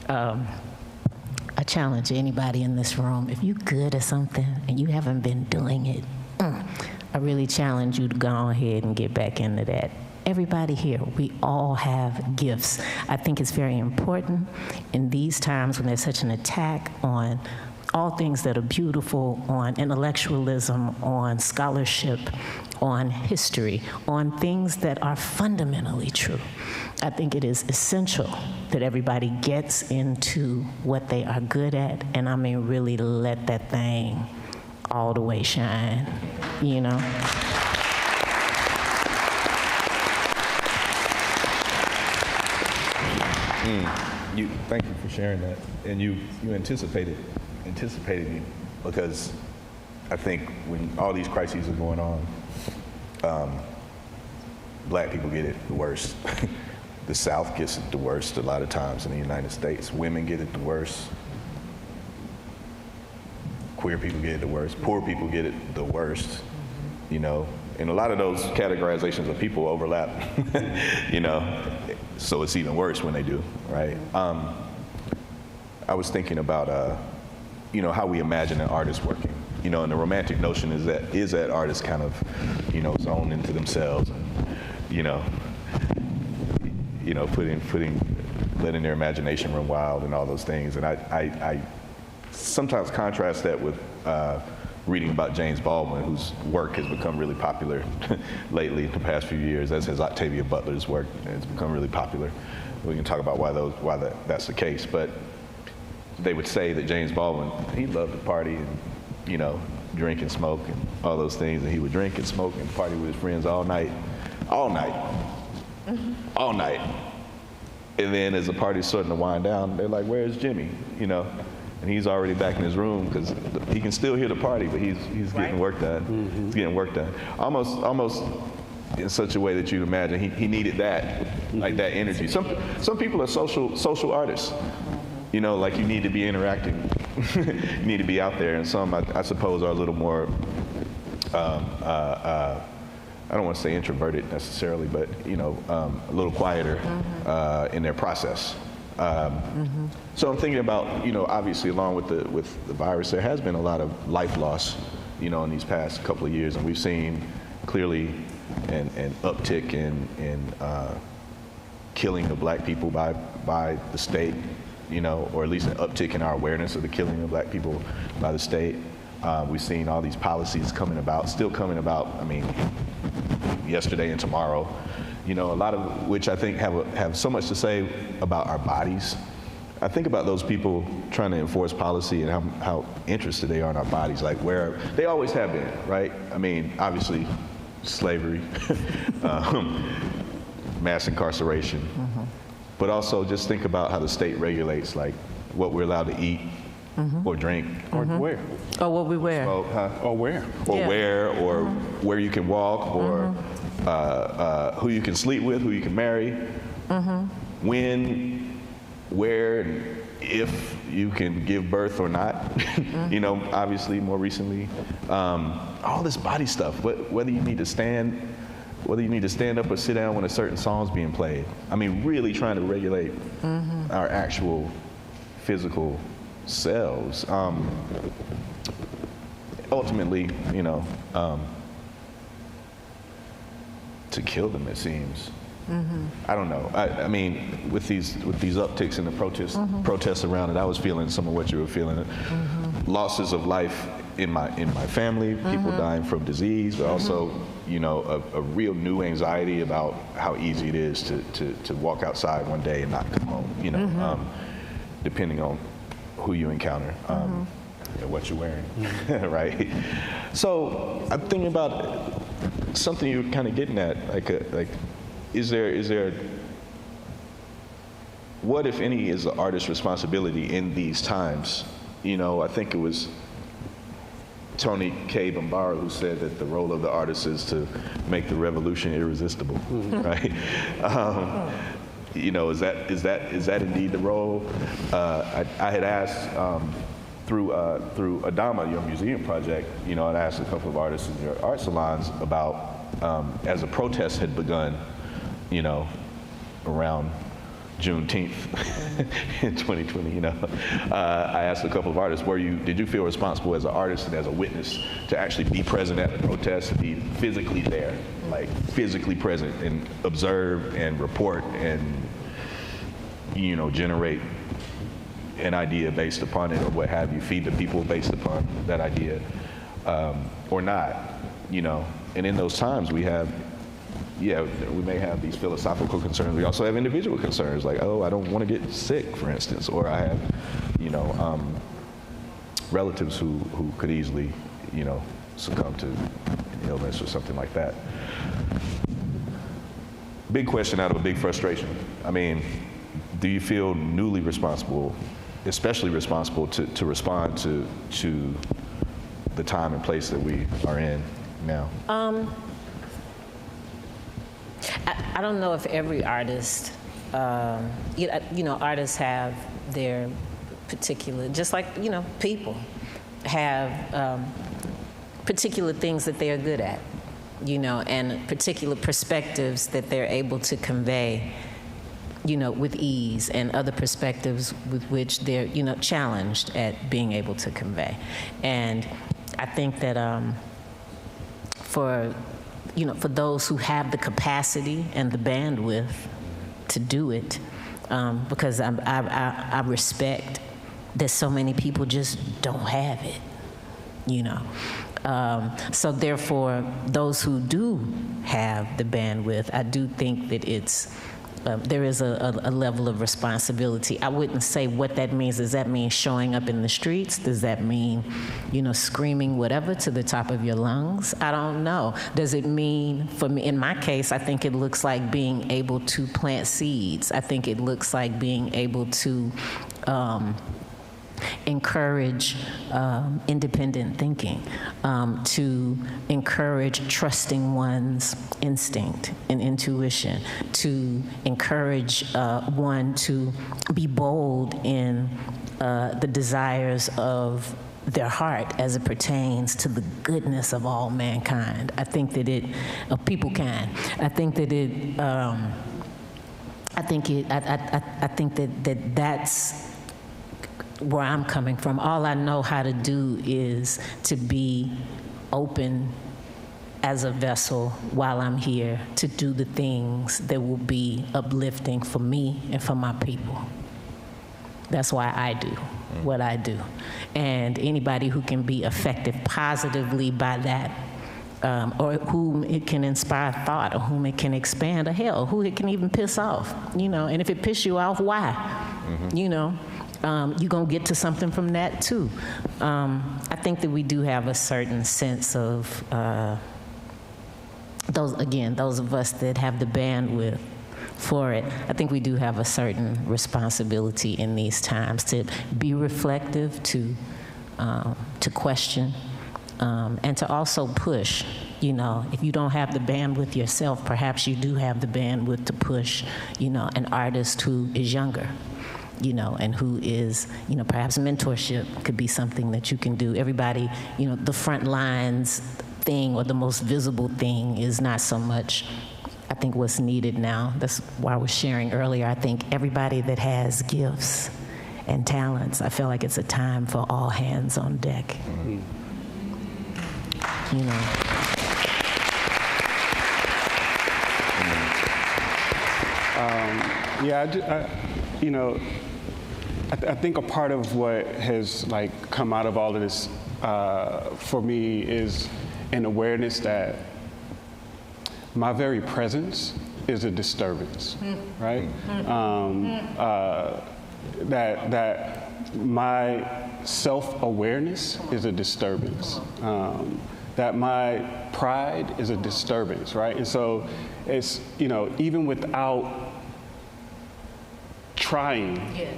I challenge anybody in this room, if you're good at something and you haven't been doing it, I really challenge you to go ahead and get back into that. Everybody here, we all have gifts. I think it's very important in these times when there's such an attack on all things that are beautiful, on intellectualism, on scholarship, on history, on things that are fundamentally true. I think it is essential that everybody gets into what they are good at, and I mean really let that thing all the way shine, Thank you for sharing that, and you anticipated me, because I think when all these crises are going on, black people get it the worst. The South gets it the worst a lot of times in the United States. Women get it the worst. Queer people get it the worst. Poor people get it the worst, you know. And a lot of those categorizations of people overlap, you know, so it's even worse when they do, right? I was thinking about, you know, how we imagine an artist working. You know, and the romantic notion is that artists kind of, you know, zone into themselves and, you know, letting their imagination run wild and all those things. And I sometimes contrast that with reading about James Baldwin, whose work has become really popular lately in the past few years, as has Octavia Butler's work. It's become really popular. We can talk about why that's the case. But they would say that James Baldwin, he loved to party and, you know, drink and smoke and all those things. And he would drink and smoke and party with his friends all night. And then as the party's starting to wind down, they're like, "Where's Jimmy?" You know, and he's already back in his room because he can still hear the party, but he's getting work done. Mm-hmm. He's getting work done. Almost in such a way that you'd imagine he needed that, like that energy. Some people are social artists. You know, like you need to be interacting. You need to be out there. And some, I suppose, are a little more, I don't want to say introverted necessarily, but, you know, a little quieter in their process. So I'm thinking about, you know, obviously along with the virus, there has been a lot of life loss, you know, in these past couple of years. And we've seen clearly an uptick in killing of black people by the state, you know, or at least an uptick in our awareness of the killing of black people by the state. We've seen all these policies still coming about, I mean, yesterday and tomorrow, you know, a lot of which I think have so much to say about our bodies. I think about those people trying to enforce policy and how interested they are in our bodies, like where they always have been, right? I mean, obviously, slavery, mass incarceration, but also just think about how the state regulates, like what we're allowed to eat or drink or wear, or what we wear, or where, or where you can walk, or who you can sleep with, who you can marry, when, where, and if you can give birth or not. You know, obviously more recently, all this body stuff. Whether you need to stand up or sit down when a certain song's being played. I mean, really trying to regulate our actual physical selves. Ultimately, you know, to kill them, it seems. I don't know. I mean, with these upticks in the protests around it, I was feeling some of what you were feeling. Losses of life in my family, people dying from disease, but also, you know, a real new anxiety about how easy it is to walk outside one day and not come home. You know, depending on who you encounter, you know, what you're wearing, right? So I'm thinking about something you were kind of getting at, like. Is there, what if any is the artist's responsibility in these times? You know, I think it was Tony K. Bambara who said that the role of the artist is to make the revolution irresistible, right? You know, is that indeed the role? I had asked through Adama, your museum project, you know, I'd asked a couple of artists in your art salons about, as a protest had begun, you know, around Juneteenth in 2020, you know, I asked a couple of artists, did you feel responsible as an artist and as a witness to actually be present at the protest, and be physically there, like physically present and observe and report and, you know, generate an idea based upon it or what have you, feed the people based upon that idea, or not, you know? And in those times we may have these philosophical concerns. We also have individual concerns, like, oh, I don't want to get sick, for instance, or I have, you know, relatives who could easily, you know, succumb to illness or something like that. Big question out of a big frustration. I mean, do you feel newly responsible, especially responsible to respond to the time and place that we are in now? I don't know if every artist, artists have their particular, just like, people have particular things that they are good at, and particular perspectives that they're able to convey, with ease, and other perspectives with which they're, challenged at being able to convey. And I think that for those who have the capacity and the bandwidth to do it, because I respect that so many people just don't have it, So therefore, those who do have the bandwidth, I do think that there is a level of responsibility. I wouldn't say what that means. Does that mean showing up in the streets? Does that mean, screaming whatever to the top of your lungs? I don't know. Does it mean, for me, in my case, I think it looks like being able to plant seeds. I think it looks like being able to encourage independent thinking, to encourage trusting one's instinct and intuition, to encourage one to be bold in the desires of their heart as it pertains to the goodness of all mankind. I think that of people kind. I think that that's where I'm coming from. All I know how to do is to be open as a vessel while I'm here to do the things that will be uplifting for me and for my people. That's why I do what I do. And anybody who can be affected positively by that, or whom it can inspire thought, or whom it can expand, or hell, who it can even piss off, and if it pisses you off, why? You're going to get to something from that, too. I think that we do have a certain sense of, those of us that have the bandwidth for it, I think we do have a certain responsibility in these times to be reflective, to question, and to also push. If you don't have the bandwidth yourself, perhaps you do have the bandwidth to push, an artist who is younger. And who is, perhaps mentorship could be something that you can do. Everybody, the front lines thing or the most visible thing is not so much, I think, what's needed now. That's why I was sharing earlier. I think everybody that has gifts and talents, I feel like it's a time for all hands on deck. Mm-hmm. I think a part of what has come out of all of this for me is an awareness that my very presence is a disturbance, right? That my self-awareness is a disturbance. That my pride is a disturbance, right? And so it's, even without trying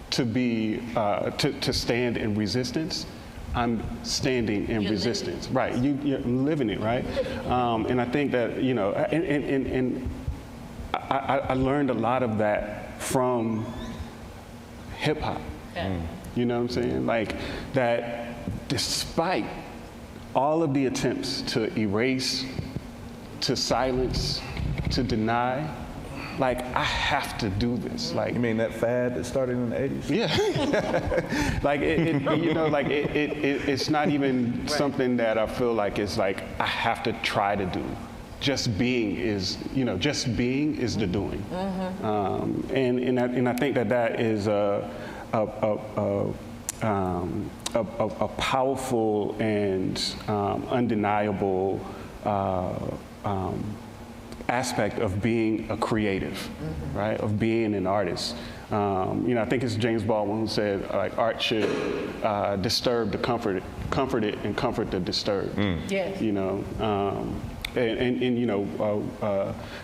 to be, to stand in resistance, I'm standing in resistance. Right, you're living it, right? And I think that, and I learned a lot of that from hip hop. You know what I'm saying? That despite all of the attempts to erase, to silence, to deny, I have to do this. You mean that fad that started in the 80s? Yeah. It's not even something that I feel like it's I have to try to do. Just being is, just being is the doing. And I think that is a powerful and undeniable aspect of being a creative, right? Of being an artist. I think it's James Baldwin who said, art should disturb the comforted and comfort the disturbed. Yes.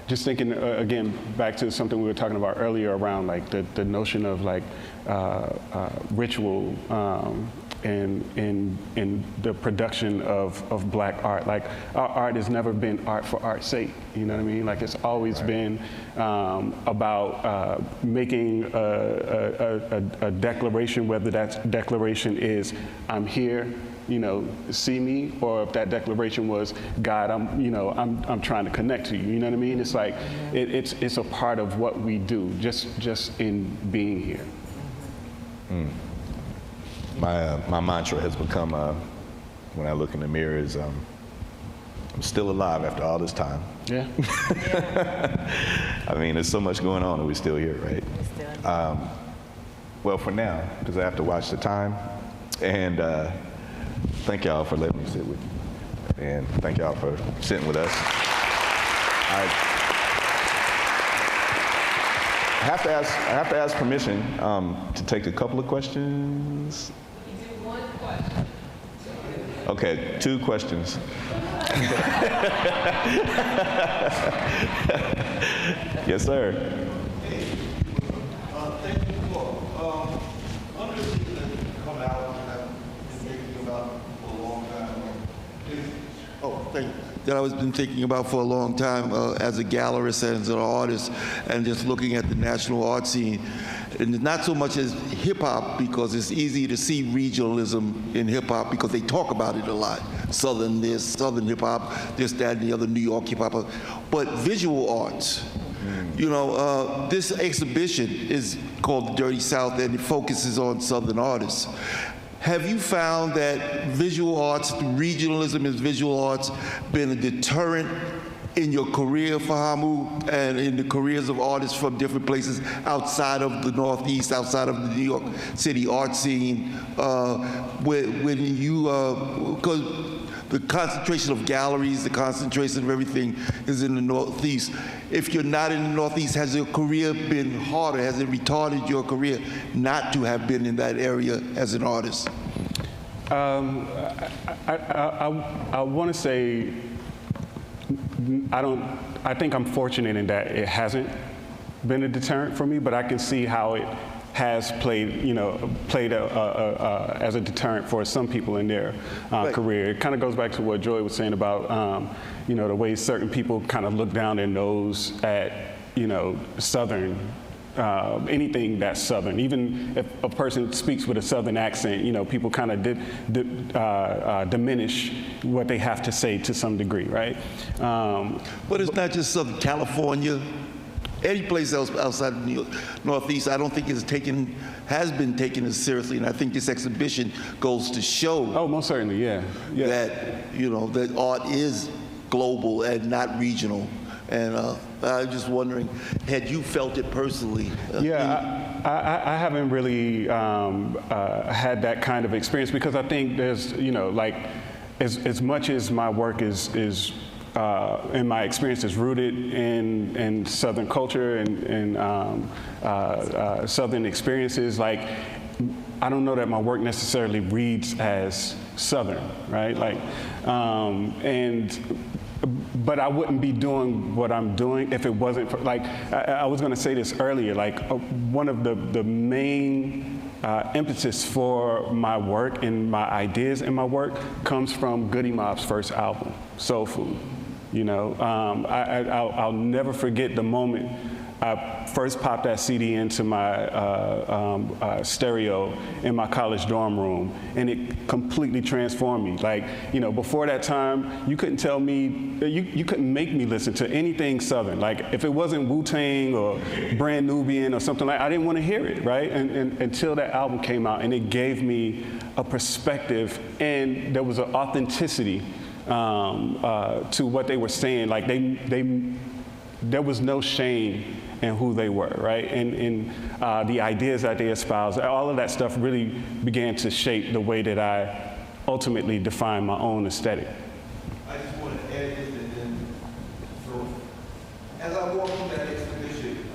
Just thinking again back to something we were talking about earlier around the notion of ritual in the production of black art. Like, our art has never been art for art's sake, you know what I mean? Like, it's always been about making a declaration, whether that declaration is, I'm here, you know, see me, or if that declaration was, God, I'm trying to connect to you, you know what I mean? It's like, it's a part of what we do, just in being here. My mantra has become, when I look in the mirror, is I'm still alive after all this time. Yeah. I mean, there's so much going on and we're still here, right? Well, for now, because I have to watch the time. And thank y'all for letting me sit with you. And thank y'all for sitting with us. I have to ask permission to take a couple of questions. One question. Okay, 2 questions. Yes, sir. Thank you for one of the things that come out that I've been thinking about for a long time that I've been thinking about for a long time as a gallerist and as an artist, and just looking at the national art scene. And not so much as hip-hop, because it's easy to see regionalism in hip-hop because they talk about it a lot. Southern this, Southern hip-hop, this, that, and the other, New York hip-hop. But visual arts, you know, this exhibition is called The Dirty South, and it focuses on Southern artists. Have you found that visual arts, regionalism in visual arts, been a deterrent in your career, Fahamu, and in the careers of artists from different places outside of the Northeast, outside of the New York City art scene, when you, because the concentration of galleries, the concentration of everything is in the Northeast. If you're not in the Northeast, has your career been harder? Has it retarded your career not to have been in that area as an artist? I want to say, I think I'm fortunate in that it hasn't been a deterrent for me, but I can see how it has played as a deterrent for some people in their career. It kind of goes back to what Joy was saying about, you know, the way certain people kind of look down their nose at, you know, Southern, anything that's Southern. Even if a person speaks with a Southern accent, you know, people kind of diminish what they have to say to some degree, right? But it's not just Southern California. Any place else outside of the Northeast, I don't think has been taken as seriously, and I think this exhibition goes to show. Oh, most certainly, yeah. That, you know, that art is global and not regional. And I'm just wondering, had you felt it personally? I haven't really had that kind of experience, because I think there's, you know, like, as much as my work is and my experience is rooted in Southern culture and Southern experiences, like, I don't know that my work necessarily reads as Southern, right? Like, but I wouldn't be doing what I'm doing if it wasn't for, like, I was going to say this earlier, like, one of the main impetus for my work and my ideas in my work comes from Goodie Mob's first album, Soul Food. You know, I'll never forget the moment I first popped that CD into my stereo in my college dorm room, and it completely transformed me. Like, you know, before that time, you couldn't tell me, you couldn't make me listen to anything Southern. Like, if it wasn't Wu-Tang or Brand Nubian or something like, I didn't want to hear it, right? And until that album came out, and it gave me a perspective, and there was an authenticity to what they were saying. Like, there was no shame in who they were, right? And the ideas that they espoused, all of that stuff really began to shape the way that I ultimately defined my own aesthetic. I just want to add this, and then, so, as I walked through that exhibition,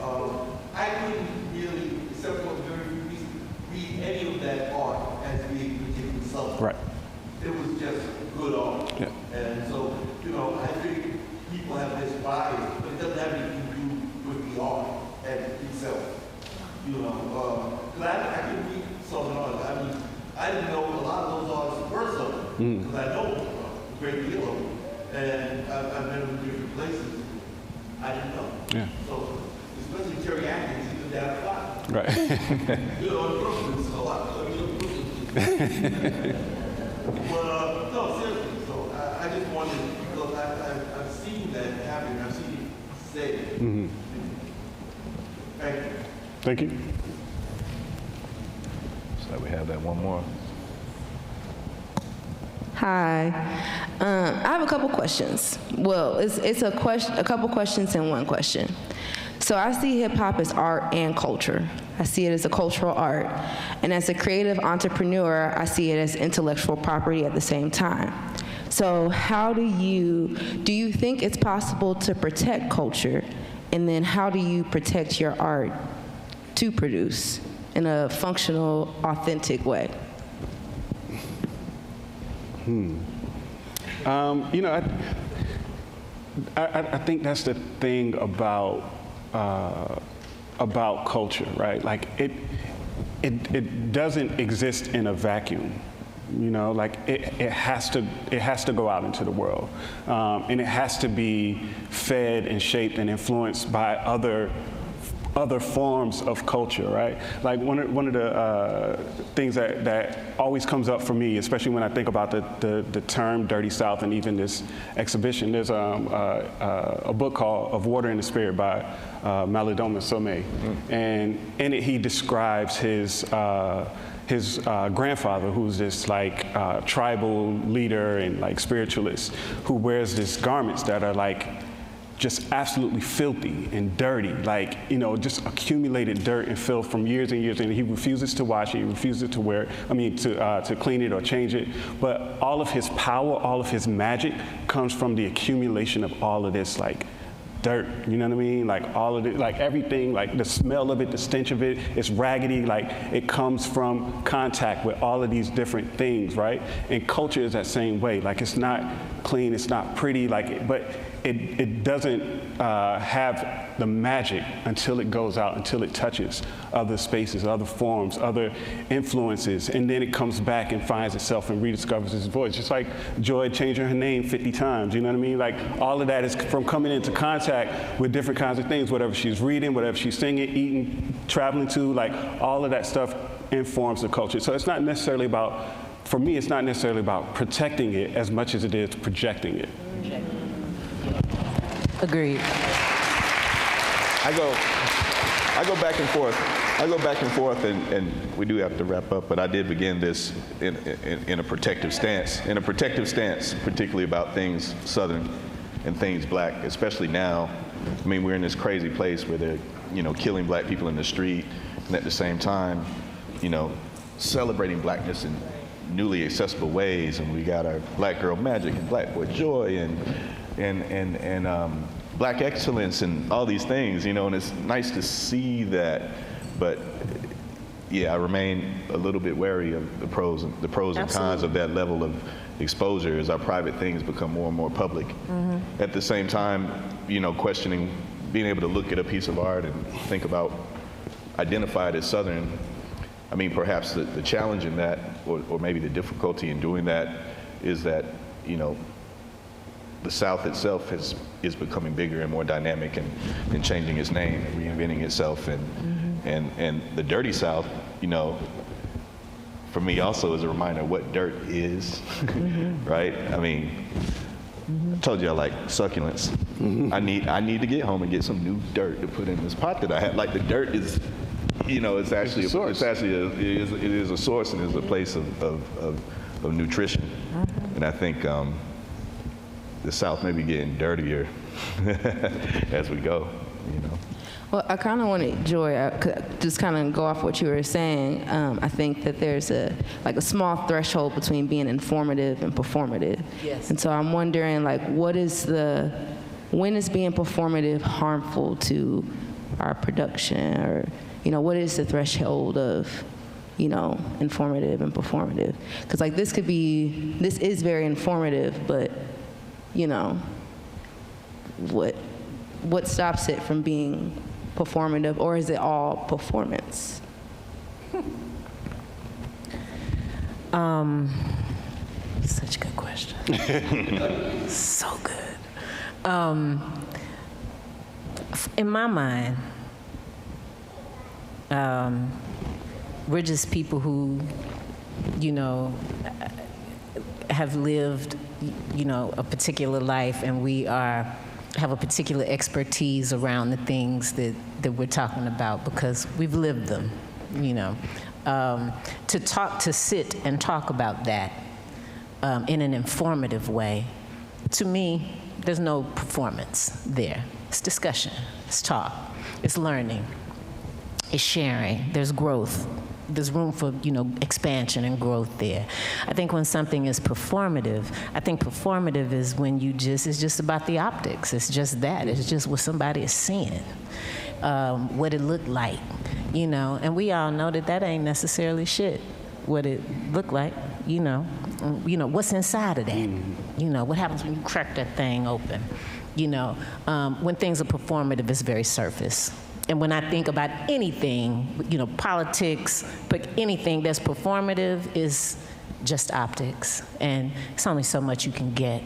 I couldn't really, except for very few reasons, read any of that art as being particularly Southern. Right. It was just good art. Yeah. And so, you know, I think people have this bias, but it doesn't have anything to do with the art itself. You know, because I couldn't read Southern art. I mean, I didn't know a lot great deal of them. And I've met him in different places. I didn't know. Yeah. So, especially Terry Atkins, he's been down a lot. Right. You know, Brooklyn's a lot. So, you know, Brooklyn's. But, no, seriously. So, I just wanted, because I've seen that happen. I've seen it said. Mm-hmm. Thank you. Thank you. So we have that one more. Hi. I have a couple questions. Well, it's a couple questions and one question. So I see hip hop as art and culture. I see it as a cultural art. And as a creative entrepreneur, I see it as intellectual property at the same time. So how do you think it's possible to protect culture? And then how do you protect your art to produce in a functional, authentic way? You know, I think that's the thing about culture, right? Like it doesn't exist in a vacuum. You know, like it has to go out into the world, and it has to be fed and shaped and influenced by other forms of culture, right? Like one of the things that always comes up for me, especially when I think about the term Dirty South and even this exhibition, there's a book called Of Water and the Spirit by Malidoma Somé. And in it he describes his grandfather, who's this like tribal leader and like spiritualist, who wears these garments that are like just absolutely filthy and dirty, like, you know, just accumulated dirt and filth from years and years, and he refuses to wash it, he refuses to wear it, to clean it or change it. But all of his power, all of his magic comes from the accumulation of all of this, like, dirt, you know what I mean? Like all of it, like everything, like the smell of it, the stench of it, it's raggedy, like it comes from contact with all of these different things, right? And culture is that same way. Like it's not clean, it's not pretty, like, but it doesn't have the magic until it goes out, until it touches other spaces, other forms, other influences, and then it comes back and finds itself and rediscovers its voice. Just like Joy changing her name 50 times, you know what I mean? Like all of that is from coming into contact with different kinds of things, whatever she's reading, whatever she's singing, eating, traveling to, like all of that stuff informs the culture. So it's not necessarily about, for me, it's not necessarily about protecting it as much as it is projecting it. Agreed. I go back and forth. And we do have to wrap up, but I did begin this in a protective stance. In a protective stance, particularly about things Southern and things Black, especially now. I mean, we're in this crazy place where they're, you know, killing Black people in the street, and at the same time, you know, celebrating Blackness in newly accessible ways. And we got our Black Girl Magic and Black Boy Joy and Black excellence and all these things, you know, and it's nice to see that, but yeah, I remain a little bit wary of the pros and cons of that level of exposure as our private things become more and more public. Mm-hmm. At the same time, you know, questioning, being able to look at a piece of art and think about, identify it as Southern. I mean, perhaps the challenge in that, or maybe the difficulty in doing that, is that, you know, the South itself is becoming bigger and more dynamic and changing its name, and reinventing itself, and the Dirty South, you know, for me also is a reminder of what dirt is, right? I mean, I told you I like succulents. I need to get home and get some new dirt to put in this pot that I have. Like the dirt is, you know, it's actually a source. It is a source and is a place of nutrition, and I think. The South may be getting dirtier as we go, you know. Well, I kind of wanted, Joy, just kind of go off what you were saying. I think that there's a small threshold between being informative and performative. Yes. And so I'm wondering, like, when is being performative harmful to our production, or, you know, what is the threshold of, you know, informative and performative? Because like this is very informative, but you know, what stops it from being performative, or is it all performance? Such such a good question. So good. In my mind, we're just people who, you know, have lived, you know, a particular life, and we have a particular expertise around the things that we're talking about because we've lived them, you know. To sit and talk about that in an informative way, to me, there's no performance there. It's discussion, it's talk, it's learning, it's sharing, there's growth. There's room for, you know, expansion and growth there. I think when something is performative, I think performative is when it's just about the optics. It's just that. It's just what somebody is seeing, what it looked like, you know. And we all know that ain't necessarily shit, what it looked like, you know. What's inside of that. You know, what happens when you crack that thing open. You know, when things are performative, it's very surface. And when I think about anything, you know, politics, but anything that's performative is just optics. And it's only so much you can get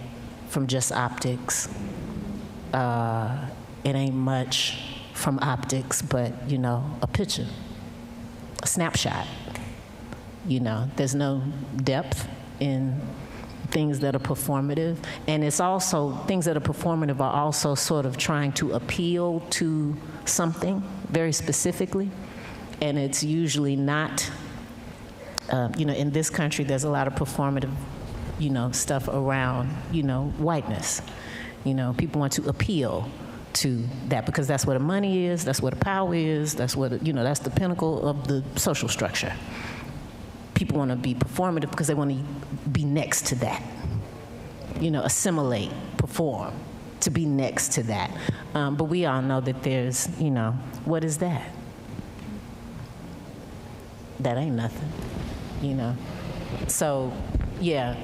from just optics. It ain't much from optics, but, you know, a picture, a snapshot. You know, there's no depth in things that are performative. And it's also, things that are performative are also sort of trying to appeal to something very specifically. And it's usually not, you know, in this country, there's a lot of performative, you know, stuff around, you know, whiteness. You know, people want to appeal to that because that's where the money is, that's where the power is, that's what, you know, that's the pinnacle of the social structure. People want to be performative because they want to be next to that. You know, assimilate, perform, to be next to that. But we all know that there's, you know, what is that? That ain't nothing, you know. So, yeah,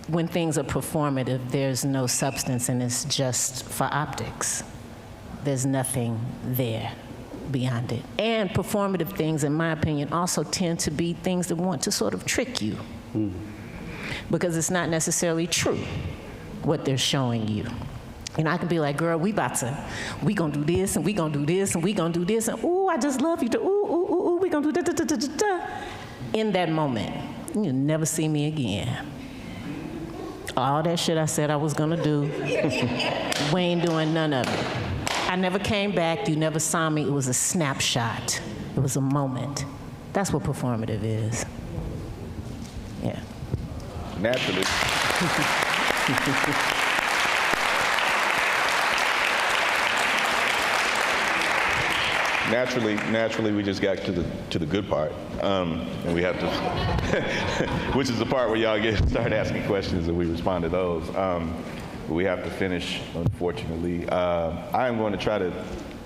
when things are performative, there's no substance and it's just for optics. There's nothing there beyond it. And performative things, in my opinion, also tend to be things that want to sort of trick you. Because it's not necessarily true what they're showing you. And I can be like, girl, we gonna do this, and we gonna do this, and we gonna do this, and ooh, I just love you, ooh, we gonna do da. In that moment, you'll never see me again. All that shit I said I was gonna do, we ain't doing none of it. I never came back, you never saw me, it was a snapshot. It was a moment. That's what performative is. Yeah. Naturally. Naturally, we just got to the good part, and we have to, which is the part where y'all start asking questions and we respond to those. We have to finish, unfortunately. I am going to try to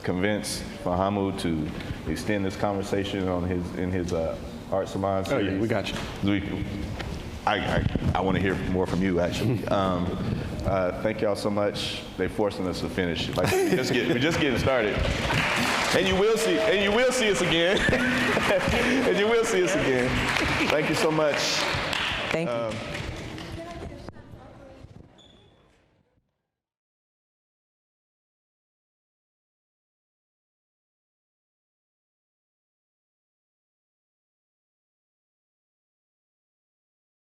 convince Fahamu to extend this conversation in his art salon series. Oh yeah, we got you. I want to hear more from you, actually. Thank y'all so much. They're forcing us to finish. Like we're just getting started. And you will see us again. And you will see us again. Thank you so much. Thank you.